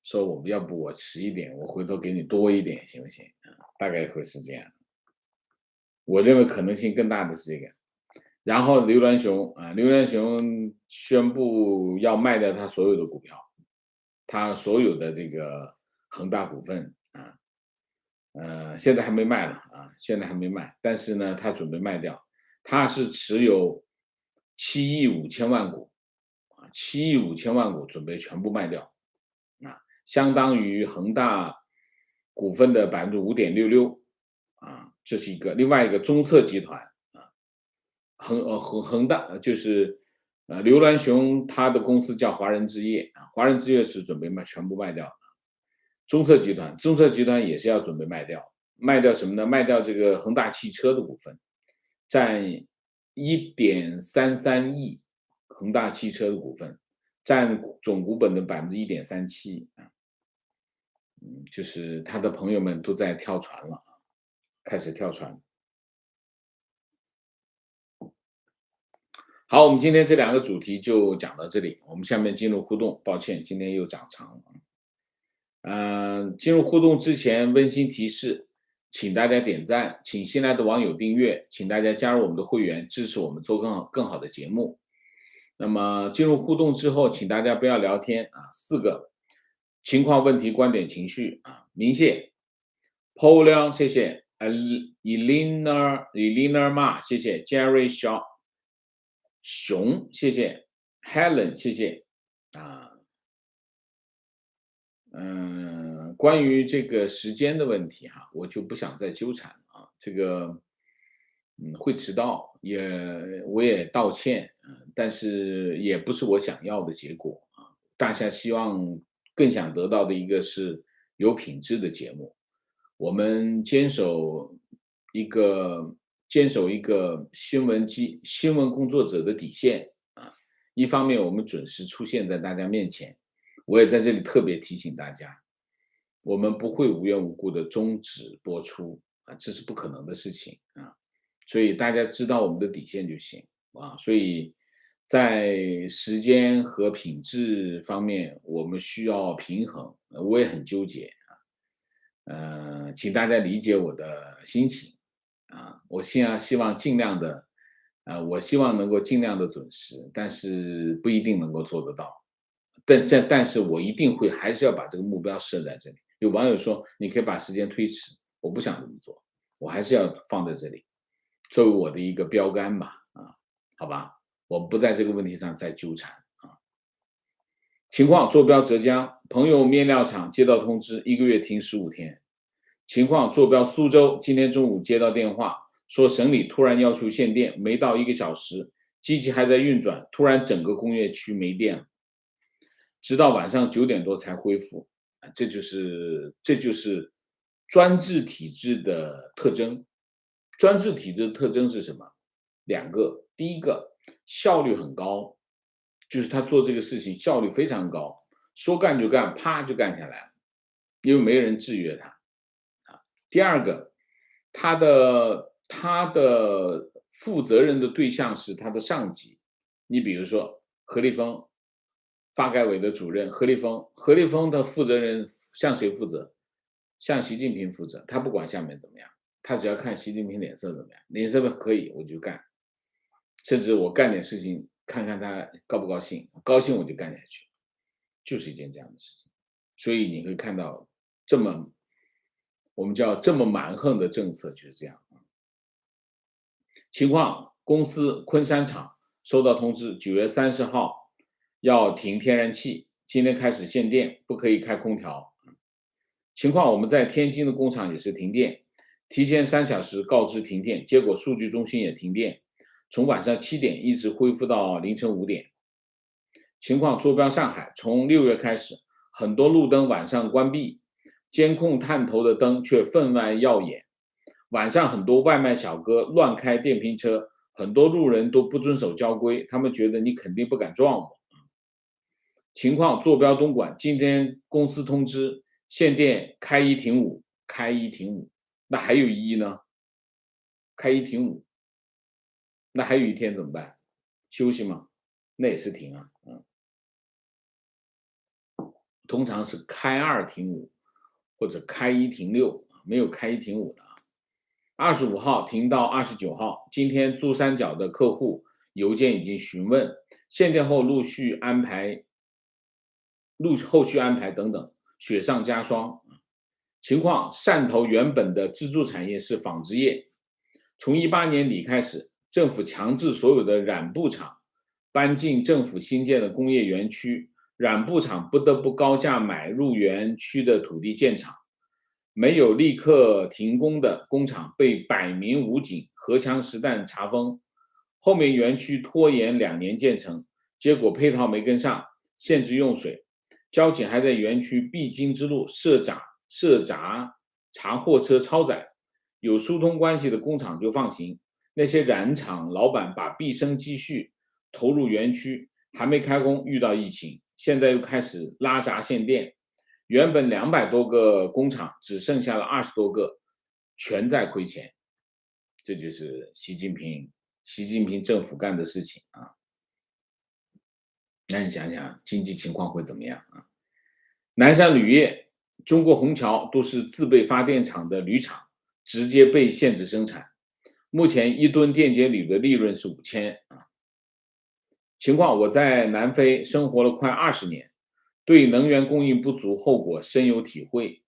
S1: 说我们要不我迟一点，我回头给你多一点，行不行？大概会是这样。我认为可能性更大的是这个。然后刘銮雄宣布要卖掉他所有的股票，他所有的这个恒大股份啊，现在还没卖了啊，现在还没卖，但是呢，他准备卖掉，他是持有7亿5千万股，7亿5千万股准备全部卖掉，相当于恒大股份的5.66%，这是一个。另外一个中策集团恒大就是刘銮雄他的公司叫华人置业华人置业是准备全部卖掉。中策集团也是要准备卖掉，卖掉什么呢？卖掉这个恒大汽车的股份，占1.33亿，恒大汽车的股份占总股本的1.37%就是他的朋友们都在跳船了，开始跳船。好，我们今天这2个主题就讲到这里，我们下面进入互动。抱歉，今天又讲长了。进入互动之前，温馨提示，请大家点赞，请新来的网友订阅，请大家加入我们的会员，支持我们做更好的节目。那么进入互动之后，请大家不要聊天4个情况、问题、观点、情绪明谢 Paul 亮，谢谢 Elena Ma， 谢谢 Jerry Shaw 熊，谢谢 Helen， 谢谢关于这个时间的问题我就不想再纠缠这个会迟到，我也道歉但是也不是我想要的结果大家更想得到的一个是有品质的节目，我们坚守一个新闻工作者的底线一方面我们准时出现在大家面前，我也在这里特别提醒大家，我们不会无缘无故的终止播出这是不可能的事情所以大家知道我们的底线就行所以在时间和品质方面，我们需要平衡，我也很纠结请大家理解我的心情我希望尽量的我希望能够尽量的准时，但是不一定能够做得到。但是我一定还是要把这个目标设在这里。有网友说你可以把时间推迟，我不想这么做，我还是要放在这里，作为我的一个标杆吧好吧，我们不在这个问题上再纠缠情况坐标浙江，朋友面料厂接到通知，1个月停15天。情况坐标苏州，今天中午接到电话，说省里突然要求限电，没到1个小时，机器还在运转，突然整个工业区没电了，直到晚上9点多才恢复。这就是专制体制的特征。专制体制的特征是什么？2个，第一个效率很高，就是他做这个事情效率非常高，说干就干，啪就干下来了，因为没人制约他第二个，他的负责任的对象是他的上级，你比如说何立峰，发改委的主任何立峰的负责人向谁负责？向习近平负责，他不管下面怎么样，他只要看习近平脸色怎么样，脸色可以我就干，甚至我干点事情看看他高不高兴，高兴我就干下去。就是一件这样的事情。所以你会看到这么我们叫这么蛮横的政策就是这样。情况，公司昆山厂收到通知，9月30号要停天然气，今天开始限电，不可以开空调。情况，我们在天津的工厂也是停电，提前3小时告知停电，结果数据中心也停电，从晚上7点一直恢复到凌晨5点。情况，坐标上海，从6月开始，很多路灯晚上关闭，监控探头的灯却分外耀眼。晚上很多外卖小哥乱开电瓶车，很多路人都不遵守交规，他们觉得你肯定不敢撞我。情况，坐标东莞，今天公司通知限电开1停5，开1停5，那还有1呢？开1停5，那还有1天怎么办？休息吗？那也是停啊。通常是开2停5，或者开1停6，没有开1停5的。25号停到29号，今天珠三角的客户邮件已经询问，限电后后续安排等等，雪上加霜。情况，汕头原本的支柱产业是纺织业，从18年底开始，政府强制所有的染布厂搬进政府新建的工业园区，染布厂不得不高价买入园区的土地建厂。没有立刻停工的工厂被百名武警荷枪实弹查封，后面园区拖延2年建成，结果配套没跟上，限制用水，交警还在园区必经之路设闸查货车超载，有疏通关系的工厂就放行，那些染厂老板把毕生积蓄投入园区，还没开工遇到疫情，现在又开始拉闸限电。原本200多个工厂只剩下了20多个，全在亏钱。这就是习近平政府干的事情啊。那你想想经济情况会怎么样啊？南山铝业、中国虹桥都是自备发电厂的铝厂，直接被限制生产。目前1吨电解铝的利润是5000啊。情况，我在南非生活了快20年。对能源供应不足后果深有体会。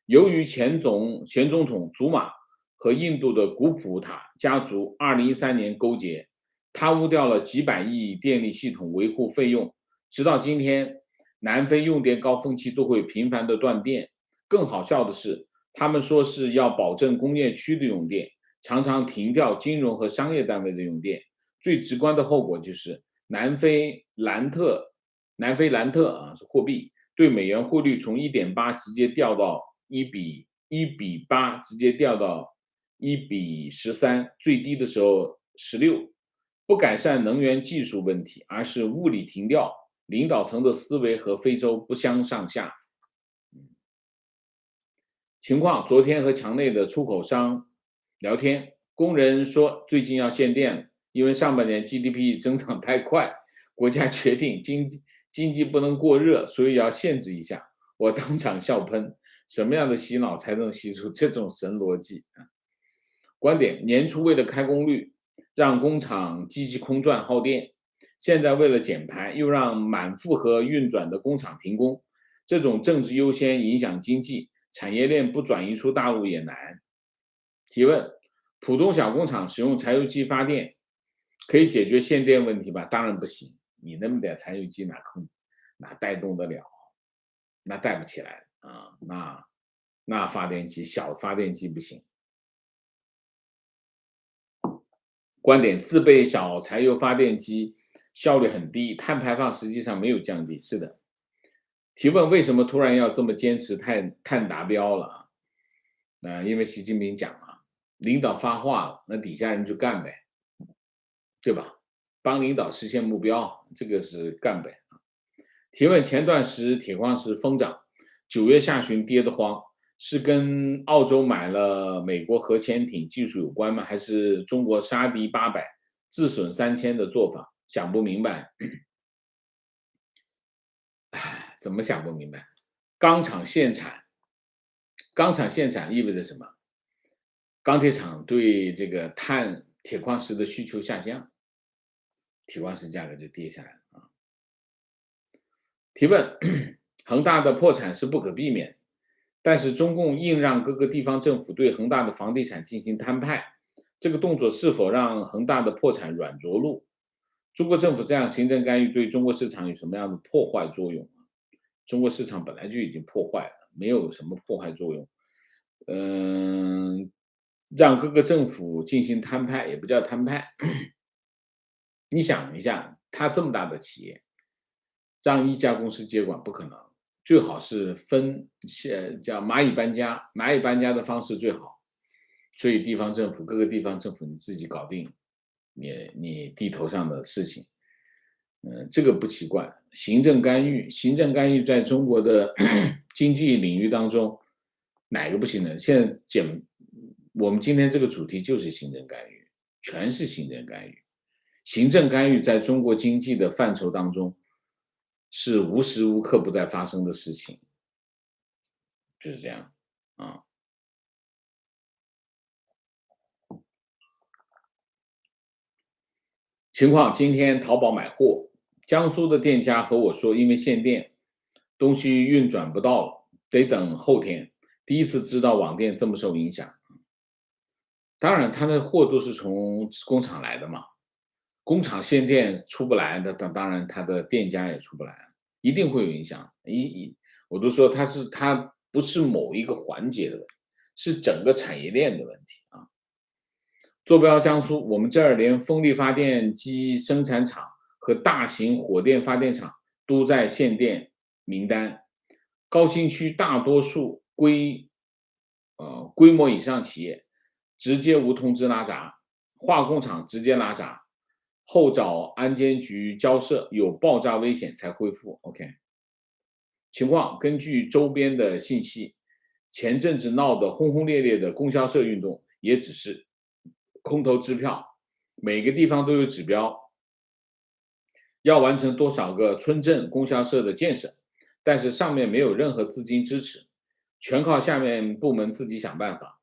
S1: 由于前总统祖马和印度的古普塔家族2013年勾结，贪污掉了几百亿电力系统维护费用，直到今天，南非用电高峰期都会频繁的断电。更好笑的是，他们说是要保证工业区的用电，常常停掉金融和商业单位的用电。最直观的后果就是南非兰特货币对美元汇率从1.8直接掉到1:8，直接掉到1:13，最低的时候16。不改善能源技术问题，而是物理停掉，领导层的思维和非洲不相上下。情况，昨天和墙内的出口商聊天，工人说最近要限电了，因为上半年 GDP 增长太快，国家决定经济不能过热，所以要限制一下。我当场笑喷，什么样的洗脑才能洗出这种神逻辑啊？观点，年初为了开工率，让工厂积极空转耗电，现在为了减排，又让满负荷运转的工厂停工，这种政治优先影响经济，产业链不转移出大陆也难。提问，普通小工厂使用柴油机发电，可以解决限电问题吧？当然不行，你那么点柴油机哪带动得了？那带不起来啊，那发电机小发电机不行。观点，自备小柴油发电机效率很低，碳排放实际上没有降低。是的。提问，为什么突然要这么坚持碳达标了啊？因为习近平讲了，领导发话了，那底下人就干呗，对吧？帮领导实现目标，这个是干呗。提问，前段时铁矿石疯涨，9月下旬跌得慌，是跟澳洲买了美国核潜艇技术有关吗？还是中国杀敌800自损3000的做法？想不明白。怎么想不明白？钢厂限产，钢厂限产意味着什么？钢铁厂对这个铁矿石的需求下降，铁矿石价格就跌下来了啊。提问：恒大的破产是不可避免，但是中共硬让各个地方政府对恒大的房地产进行摊派，这个动作是否让恒大的破产软着陆？中国政府这样行政干预对中国市场有什么样的破坏作用？中国市场本来就已经破坏了，没有什么破坏作用。让各个政府进行摊派，也不叫摊派。你想一下，他这么大的企业，让一家公司接管不可能，最好是分，叫蚂蚁搬家，蚂蚁搬家的方式最好。所以地方政府，各个地方政府你自己搞定，你地头上的事情，这个不奇怪。行政干预，行政干预在中国的经济领域当中，哪个不行呢？现在我们今天这个主题就是行政干预，全是行政干预。行政干预在中国经济的范畴当中，是无时无刻不在发生的事情，就是这样啊。情况：今天淘宝买货，江苏的店家和我说，因为限电，东西运转不到了，得等后天。第一次知道网店这么受影响。当然，他的货都是从工厂来的嘛，工厂限电出不来的，当然他的店家也出不来，一定会有影响。我都说它不是某一个环节的问题，是整个产业链的问题啊。坐标江苏，我们这儿连风力发电机生产厂和大型火电发电厂都在限电名单。高新区大多数规模以上企业直接无通知拉闸，化工厂直接拉闸，后找安监局交涉，有爆炸危险才恢复。OK， 情况根据周边的信息，前阵子闹得轰轰烈烈的供销社运动也只是空头支票，每个地方都有指标，要完成多少个村镇供销社的建设，但是上面没有任何资金支持，全靠下面部门自己想办法。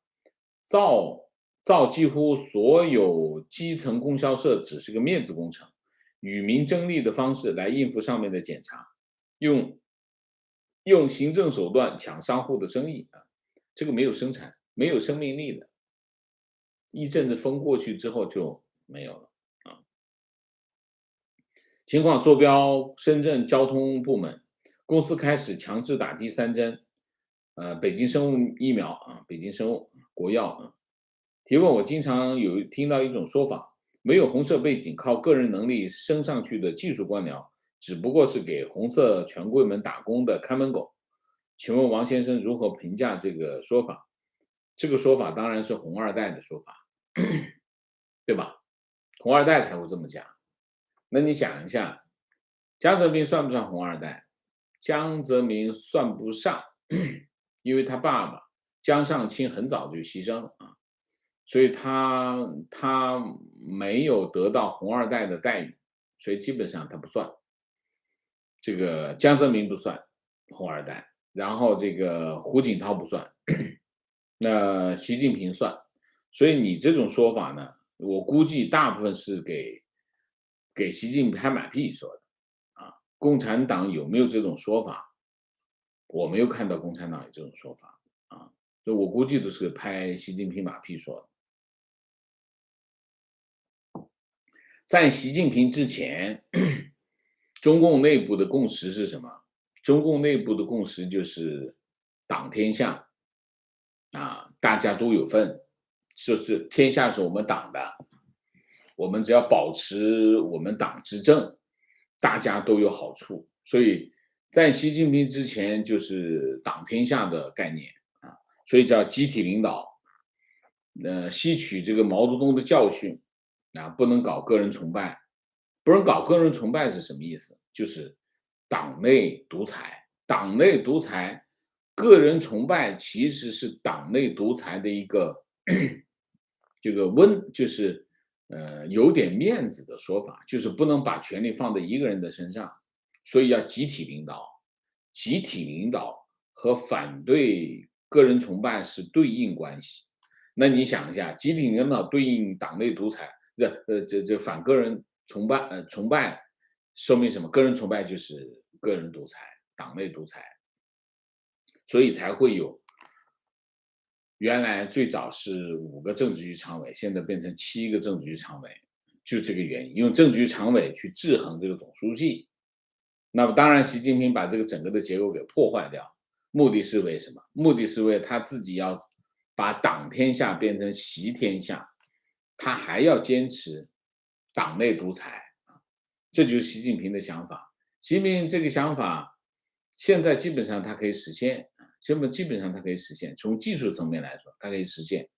S1: 造几乎所有基层供销社只是个面子工程，与民争利的方式来应付上面的检查，用行政手段抢商户的生意啊，这个没有生产，没有生命力的。一阵子风过去之后就没有了啊。情况坐标深圳交通部门，公司开始强制打第三针，北京生物疫苗啊，北京生物国药啊。提问：我经常有听到一种说法，没有红色背景，靠个人能力升上去的技术官僚，只不过是给红色权贵们打工的看门狗。请问王先生如何评价这个说法？这个说法当然是红二代的说法，对吧？红二代才会这么讲。那你想一下，江泽民算不算红二代？江泽民算不上，因为他爸爸江上清很早就牺牲了啊，所以他没有得到红二代的待遇，所以基本上他不算。这个江泽民不算红二代，然后这个胡锦涛不算，那习近平算。所以你这种说法呢，我估计大部分是给习近平拍马屁说的啊。共产党有没有这种说法？我没有看到共产党有这种说法啊，所以我估计都是拍习近平马屁说的。在习近平之前，中共内部的共识是什么？中共内部的共识就是党天下啊，大家都有份，就是天下是我们党的，我们只要保持我们党执政，大家都有好处。所以在习近平之前就是党天下的概念啊，所以叫集体领导。吸取这个毛泽东的教训啊，不能搞个人崇拜。不能搞个人崇拜是什么意思？就是党内独裁。党内独裁，个人崇拜其实是党内独裁的一个这个就是有点面子的说法，就是不能把权力放在一个人的身上，所以要集体领导。集体领导和反对个人崇拜是对应关系。那你想一下，集体领导对应党内独裁，这反个人崇拜，说明什么？个人崇拜就是个人独裁、党内独裁，所以才会有原来最早是5个政治局常委，现在变成7个政治局常委，就这个原因，用政治局常委去制衡这个总书记。那么当然，习近平把这个整个的结构给破坏掉，目的是为什么？目的是为他自己要把党天下变成习天下，他还要坚持党内独裁，这就是习近平的想法。习近平这个想法现在基本上他可以实现，基本上他可以实现，从技术层面来说，他可以实现。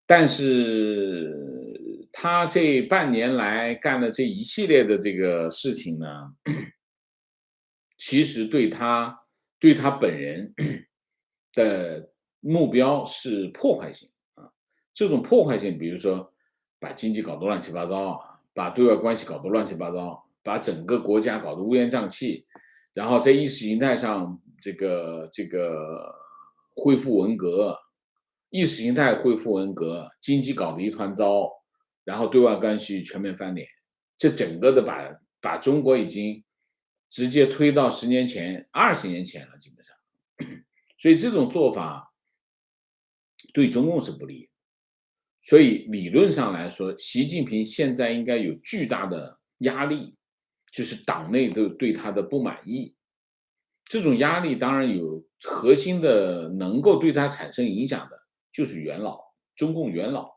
S1: 但是他这半年来干的这一系列的这个事情呢，其实对他本人的目标是破坏性啊。这种破坏性，比如说把经济搞得乱七八糟，把对外关系搞得乱七八糟，把整个国家搞得乌烟瘴气，然后在意识形态上这个恢复文革，意识形态恢复文革，经济搞得一团糟，然后对外关系全面翻脸，这整个的把中国已经直接推到10年前、20年前了，基本上。所以这种做法对中共是不利的。所以理论上来说，习近平现在应该有巨大的压力，就是党内对他的不满意。这种压力当然有核心的能够对他产生影响的，就是元老，中共元老。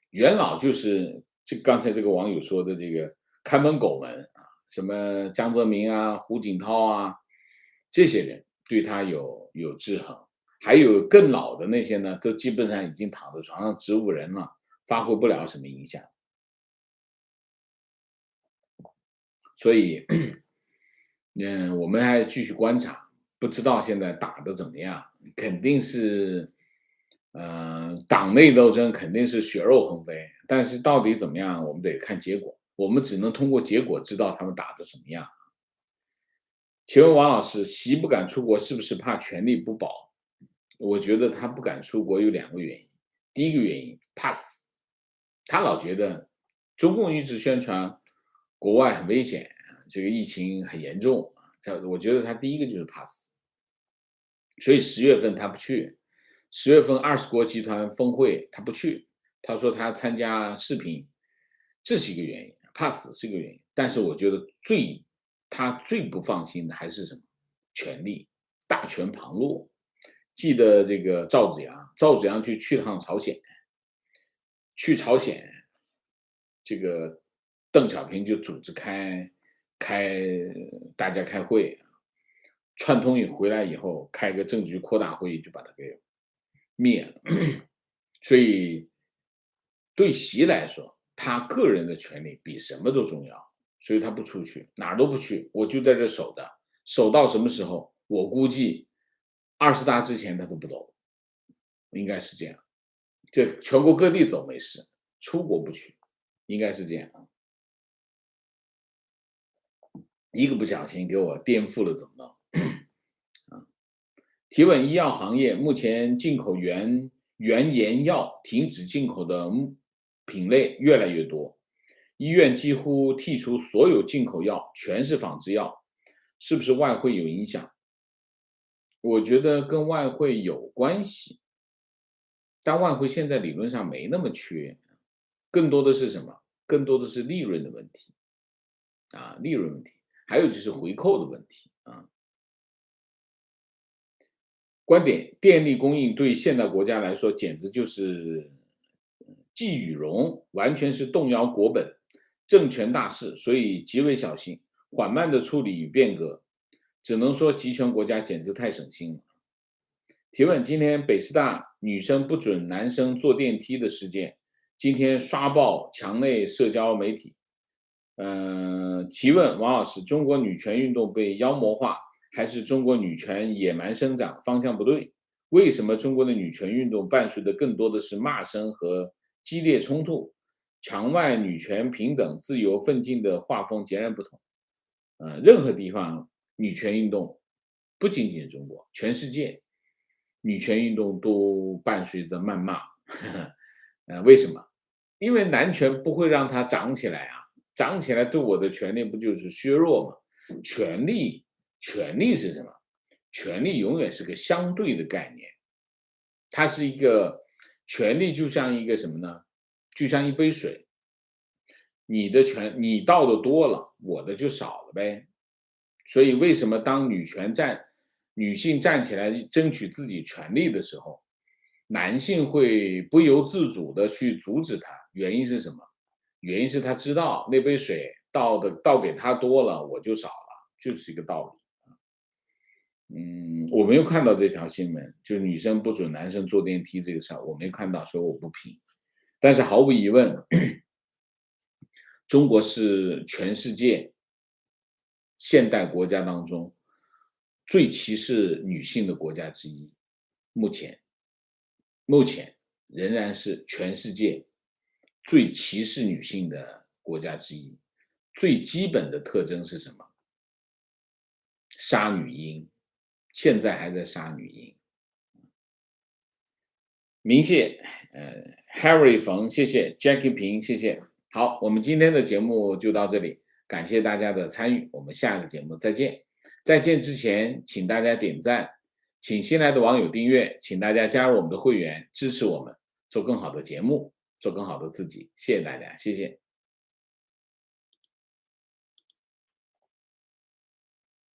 S1: 元老就是刚才这个网友说的这个看门狗们啊，什么江泽民啊、胡锦涛啊，这些人对他有制衡。还有更老的那些呢，都基本上已经躺在床上植物人了，发挥不了什么影响。所以，我们还继续观察，不知道现在打得怎么样，肯定是，党内斗争肯定是血肉横飞，但是到底怎么样，我们得看结果，我们只能通过结果知道他们打得怎么样。请问王老师，习不敢出国是不是怕权力不保？我觉得他不敢出国有2个原因。第一个原因，怕死，他老觉得中共一直宣传国外很危险，这个疫情很严重，我觉得他第一个就是怕死。所以10月份他不去，10月份20国集团峰会他不去，他说他要参加视频，这是一个原因，怕死是一个原因。但是我觉得他最不放心的还是什么？权力，大权旁落。记得这个赵紫阳去趟朝鲜，去朝鲜，这个邓小平就组织大家开会，串通回来以后，开个政治局扩大会议就把他给灭了。所以对习来说，他个人的权利比什么都重要，所以他不出去，哪儿都不去，我就在这守着，守到什么时候？我估计20大之前他都不走，应该是这样。这全国各地走没事，出国不去，应该是这样。一个不小心给我颠覆了，怎么弄？提问：医药行业目前进口原研药停止进口的品类越来越多，医院几乎剔除所有进口药，全是仿制药，是不是外汇有影响？我觉得跟外汇有关系，但外汇现在理论上没那么缺，更多的是什么？更多的是利润的问题啊，利润问题，还有就是回扣的问题啊。观点：电力供应对现代国家来说简直就是既羽绒，完全是动摇国本，政权大事，所以极为小心，缓慢的处理与变革。只能说集权国家简直太省心了。提问：今天北师大女生不准男生坐电梯的事件，今天刷爆墙内社交媒体。提问王老师：中国女权运动被妖魔化，还是中国女权野蛮生长，方向不对？为什么中国的女权运动伴随的更多的是骂声和激烈冲突？墙外女权平等自由奋进的画风截然不同。任何地方女权运动，不仅仅是中国，全世界女权运动都伴随着谩骂。为什么？因为男权不会让它长起来啊，长起来对我的权利不就是削弱吗？权利，权利是什么？权利永远是个相对的概念，它是一个权利，就像一个什么呢？就像一杯水，你倒的多了，我的就少了呗。所以为什么当女性站起来争取自己权利的时候，男性会不由自主的去阻止她？原因是什么？原因是他知道那杯水倒给他多了，我就少了，就是一个道理。我没有看到这条新闻，就是女生不准男生坐电梯这个事儿，我没看到，所以我不评。但是毫无疑问，中国是全世界现代国家当中最歧视女性的国家之一，目前目前仍然是全世界最歧视女性的国家之一。最基本的特征是什么？杀女婴，现在还在杀女婴。明谢，Harry 冯，谢谢 Jackie 平，谢谢。好，我们今天的节目就到这里，感谢大家的参与，我们下个节目再见。在见之前，请大家点赞，请新来的网友订阅，请大家加入我们的会员，支持我们做更好的节目，做更好的自己。谢谢大家，谢谢。